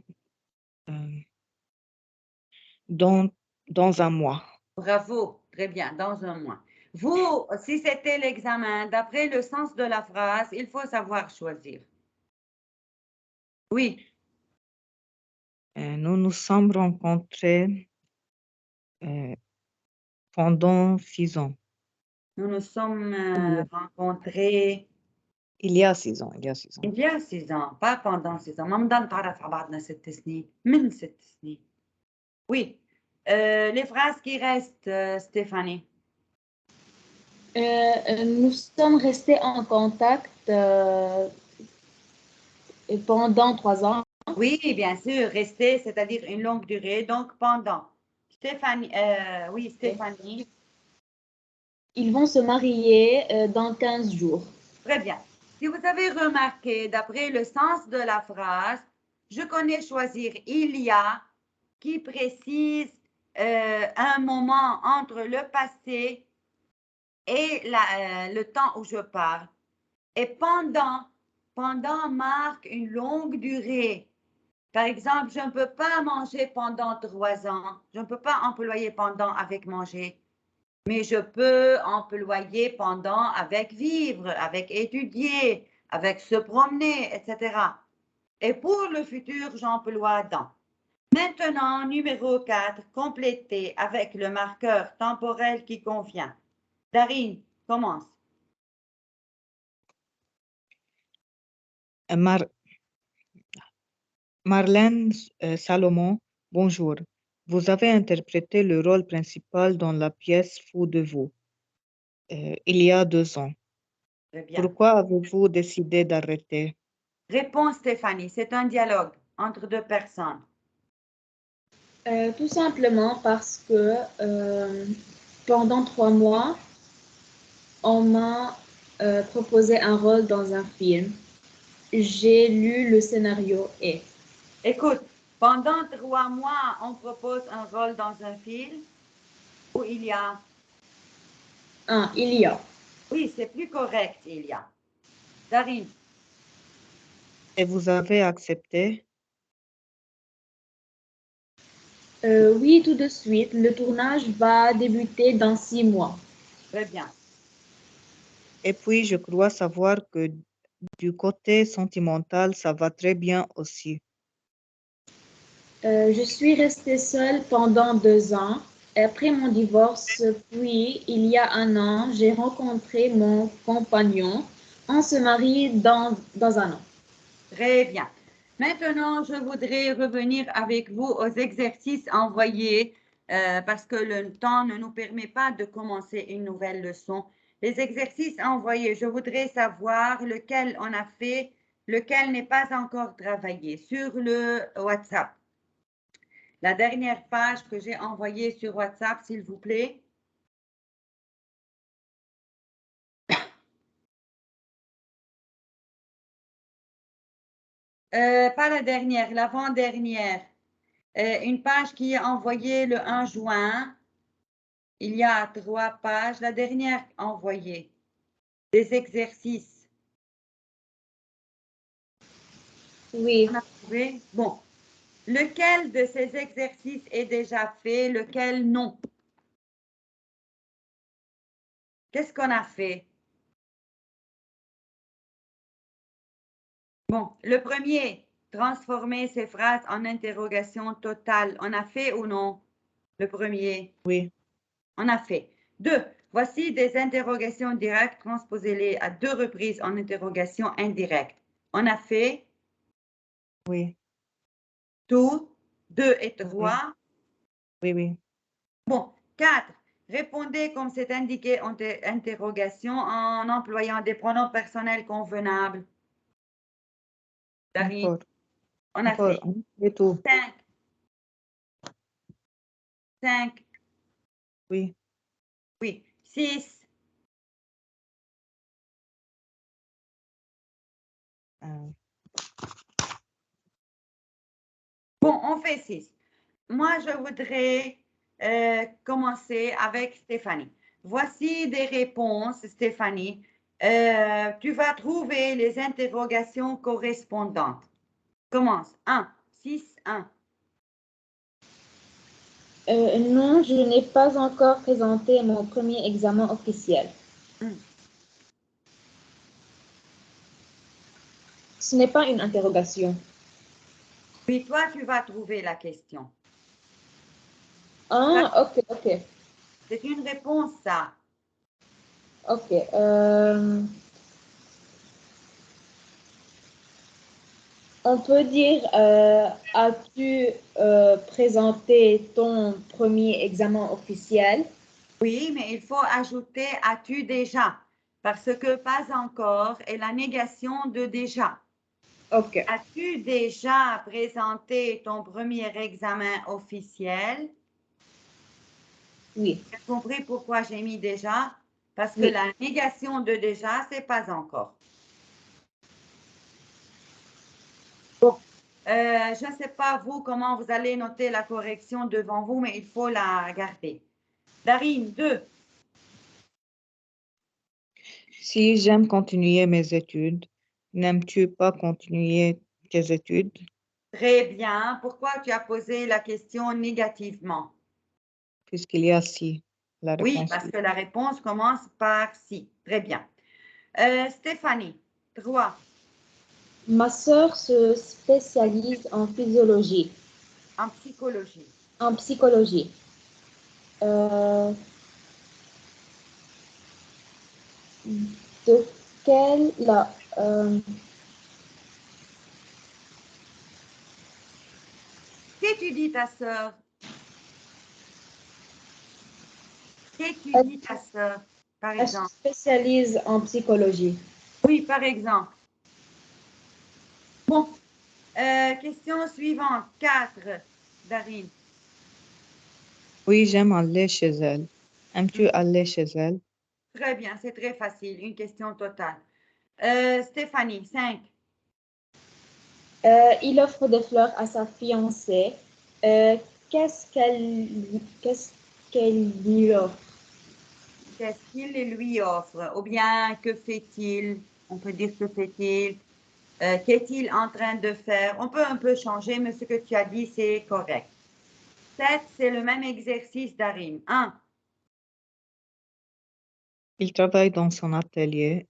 dans, dans un mois.
Bravo, très bien, dans un mois. Vous, si c'était l'examen, d'après le sens de la phrase, il faut savoir choisir. Oui,
Nous nous sommes rencontrés pendant 6 ans.
nous nous sommes
Oui.
rencontrés
Il y a 6 ans, il y a 6 ans.
il y a 6 ans, pas pendant 6 ans. ما بنضل نتعرف على بعضنا 6 سنين، من 6 سنين. Oui. Les phrases qui restent, Stéphanie.
Nous sommes restés en contact pendant 3 ans.
Oui, bien sûr, rester, c'est-à-dire une longue durée, donc pendant. Stéphanie, oui, Stéphanie.
Ils vont se marier dans 15 jours.
Très bien. Si vous avez remarqué, d'après le sens de la phrase, je connais choisir il y a qui précise un moment entre le passé et le temps où je parle. Et pendant marque une longue durée. Par exemple, je ne peux pas manger pendant 3 ans. Je ne peux pas employer pendant avec manger. Mais je peux employer pendant avec vivre, avec étudier, avec se promener, etc. Et pour le futur, j'emploie dans. Maintenant, numéro 4, compléter avec le marqueur temporel qui convient. Darine, commence.
Marlène Salomon, bonjour. Vous avez interprété le rôle principal dans la pièce Fou de vous il y a 2 ans.
Très bien.
Pourquoi avez-vous décidé d'arrêter?
Réponse Stéphanie, c'est un dialogue entre deux personnes.
Tout simplement parce que pendant 3 mois, on m'a proposé un rôle dans un film. J'ai lu le scénario et
Écoute, pendant 3 mois, on propose un rôle dans un film où il y a...
il y a.
Oui, c'est plus correct, il y a. Darine,
Et vous avez accepté?
Oui, tout de suite. Le tournage va débuter dans 6 mois.
très bien.
Et puis, je crois savoir que du côté sentimental, ça va très bien aussi.
Je suis restée seule pendant 2 ans. Après mon divorce, puis il y a 1 an, j'ai rencontré mon compagnon. On se marie dans 1 an.
Très bien. Maintenant, je voudrais revenir avec vous aux exercices envoyés parce que le temps ne nous permet pas de commencer une nouvelle leçon. Les exercices envoyés, je voudrais savoir lequel on a fait, lequel n'est pas encore travaillé sur le WhatsApp. La dernière page que j'ai envoyée sur WhatsApp, s'il vous plaît. Pas la dernière, l'avant-dernière. Une page qui est envoyée le 1 juin. Il y a 3 pages. La dernière envoyée. Des exercices.
Oui,
On a trouvé? Bon. Lequel de ces exercices est déjà fait? Lequel non? Qu'est-ce qu'on a fait? Bon, le premier, transformer ces phrases en interrogation totale. On a fait ou non? Le premier.
Oui,
On a fait. 2. Voici des interrogations directes. Transposez-les à 2 reprises en interrogation indirecte. On a fait
oui,
tout. 2 et
oui,
3.
oui, oui.
Bon. 4. Répondez comme c'est indiqué en interrogation en employant des pronoms personnels convenables. Darine,
Encore,
on a
encore,
fait.
et tout.
5. 5.
Oui.
Oui. 6.
euh,
Bon, on fait 6. Moi, je voudrais commencer avec Stéphanie. Voici des réponses, Stéphanie. Tu vas trouver les interrogations correspondantes. Commence. 1, 6, 1.
Non, je n'ai pas encore présenté mon premier examen officiel. Ce n'est pas une interrogation.
Puis toi, tu vas trouver la question.
Ah, ok.
C'est une réponse, ça.
Ok. On peut dire, as-tu présenté ton premier examen officiel?
Oui, mais il faut ajouter as-tu déjà, parce que pas encore est la négation de déjà.
Ok.
As-tu déjà présenté ton premier examen officiel?
Oui.
Tu as compris pourquoi j'ai mis déjà? Parce que
Oui.
la négation de déjà, c'est pas encore. Bon, je ne sais pas vous comment vous allez noter la correction devant vous, mais il faut la garder. Darine, 2.
Si j'aime continuer mes études, n'aimes-tu pas continuer tes études?
Très bien. Pourquoi tu as posé la question négativement?
Puisqu'il y a si, la
Oui,
réponse
parce
oui.
que la réponse commence par si. Très bien. Stéphanie, 3.
Ma sœur se spécialise en physiologie,
En psychologie.
en psychologie. Euh, de quelle
Qu'étudie ta sœur?
elle,
Qu'étudie ta sœur, par
elle se
exemple?
spécialise en psychologie?
Oui, par exemple. Bon, question suivante, 4. Darine.
Oui, j'aime aller chez elle. Aimes-tu aller chez elle?
Très bien, c'est très facile, une question totale. Stéphanie, 5.
Il offre des fleurs à sa fiancée. Qu'est-ce qu'elle lui offre?
Qu'est-ce qu'il lui offre? Ou bien, que fait-il? On peut dire que fait-il? Qu'est-il en train de faire? On peut un peu changer, mais ce que tu as dit, c'est correct. 7, c'est le même exercice d'Arim. 1.
Il travaille dans son atelier.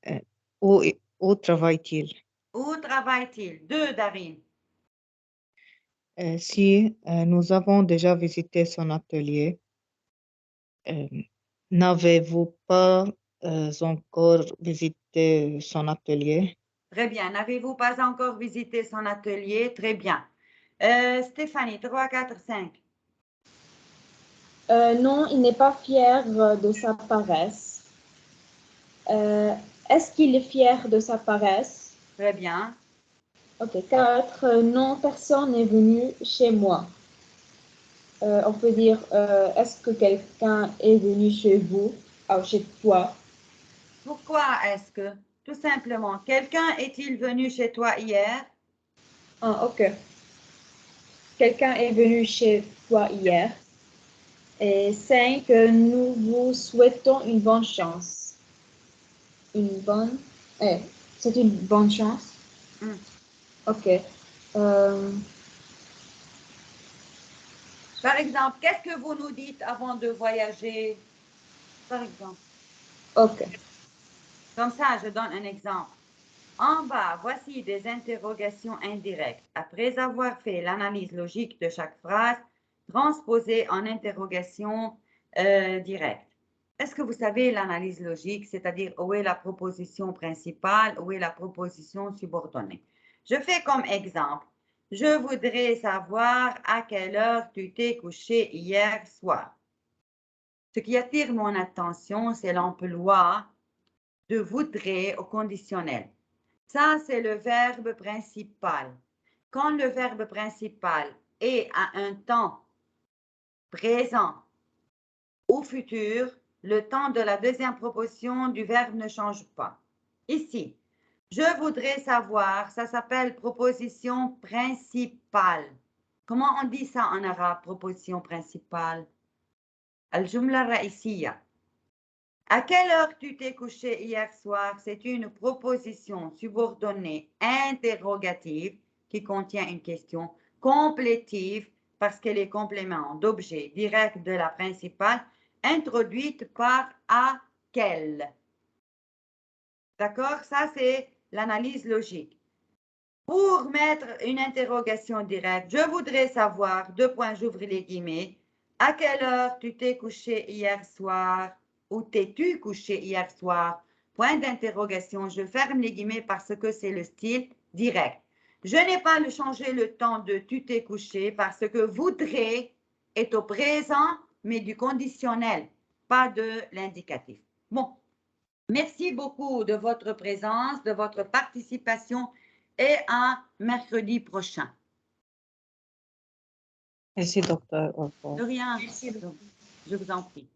Où travaille-t-il?
Où travaille-t-il? 2, Darim.
Si nous avons déjà visité son atelier, euh, n'avez-vous pas encore visité son atelier?
Très bien. N'avez-vous pas encore visité son atelier? Très bien. Stéphanie, 3, 4, 5.
Non, il n'est pas fier de sa paresse. Euh, Est-ce qu'il est fier de sa paresse?
Très bien.
Ok, 4. Non, personne n'est venu chez moi. On peut dire, est-ce que quelqu'un est venu chez vous, chez toi?
Pourquoi est-ce que, tout simplement, quelqu'un est-il venu chez toi hier?
Ah, ok. Quelqu'un est venu chez toi hier. Et 5. Nous vous souhaitons une bonne chance. Une bonne... c'est une bonne chance?
Hmm.
Ok. Euh,
Par exemple, qu'est-ce que vous nous dites avant de voyager? Par exemple.
ok.
Comme ça, je donne un exemple. En bas, voici des interrogations indirectes. Après avoir fait l'analyse logique de chaque phrase, transposez en interrogation directe. Est-ce que vous savez l'analyse logique, c'est-à-dire où est la proposition principale, où est la proposition subordonnée? Je fais comme exemple. Je voudrais savoir à quelle heure tu t'es couché hier soir. Ce qui attire mon attention, c'est l'emploi de voudrais au conditionnel. Ça, c'est le verbe principal. Quand le verbe principal est à un temps présent ou futur, le temps de la deuxième proposition du verbe ne change pas. Ici, je voudrais savoir, ça s'appelle proposition principale. Comment on dit ça en arabe, proposition principale? Al-jumla raïsiya. À quelle heure tu t'es couché hier soir? C'est une proposition subordonnée interrogative qui contient une question complétive parce qu'elle est complément d'objet direct de la principale introduite par à quelle. D'accord? Ça, c'est l'analyse logique. Pour mettre une interrogation directe, je voudrais savoir, deux points, j'ouvre les guillemets, à quelle heure tu t'es couché hier soir ou t'es-tu couché hier soir? Point d'interrogation, je ferme les guillemets parce que c'est le style direct. Je n'ai pas changé le temps de tu t'es couché parce que voudrais est au présent, mais du conditionnel, pas de l'indicatif. Bon, merci beaucoup de votre présence, de votre participation et à mercredi prochain.
Merci, docteur. Au revoir.
De rien,
Merci beaucoup.
je vous en prie.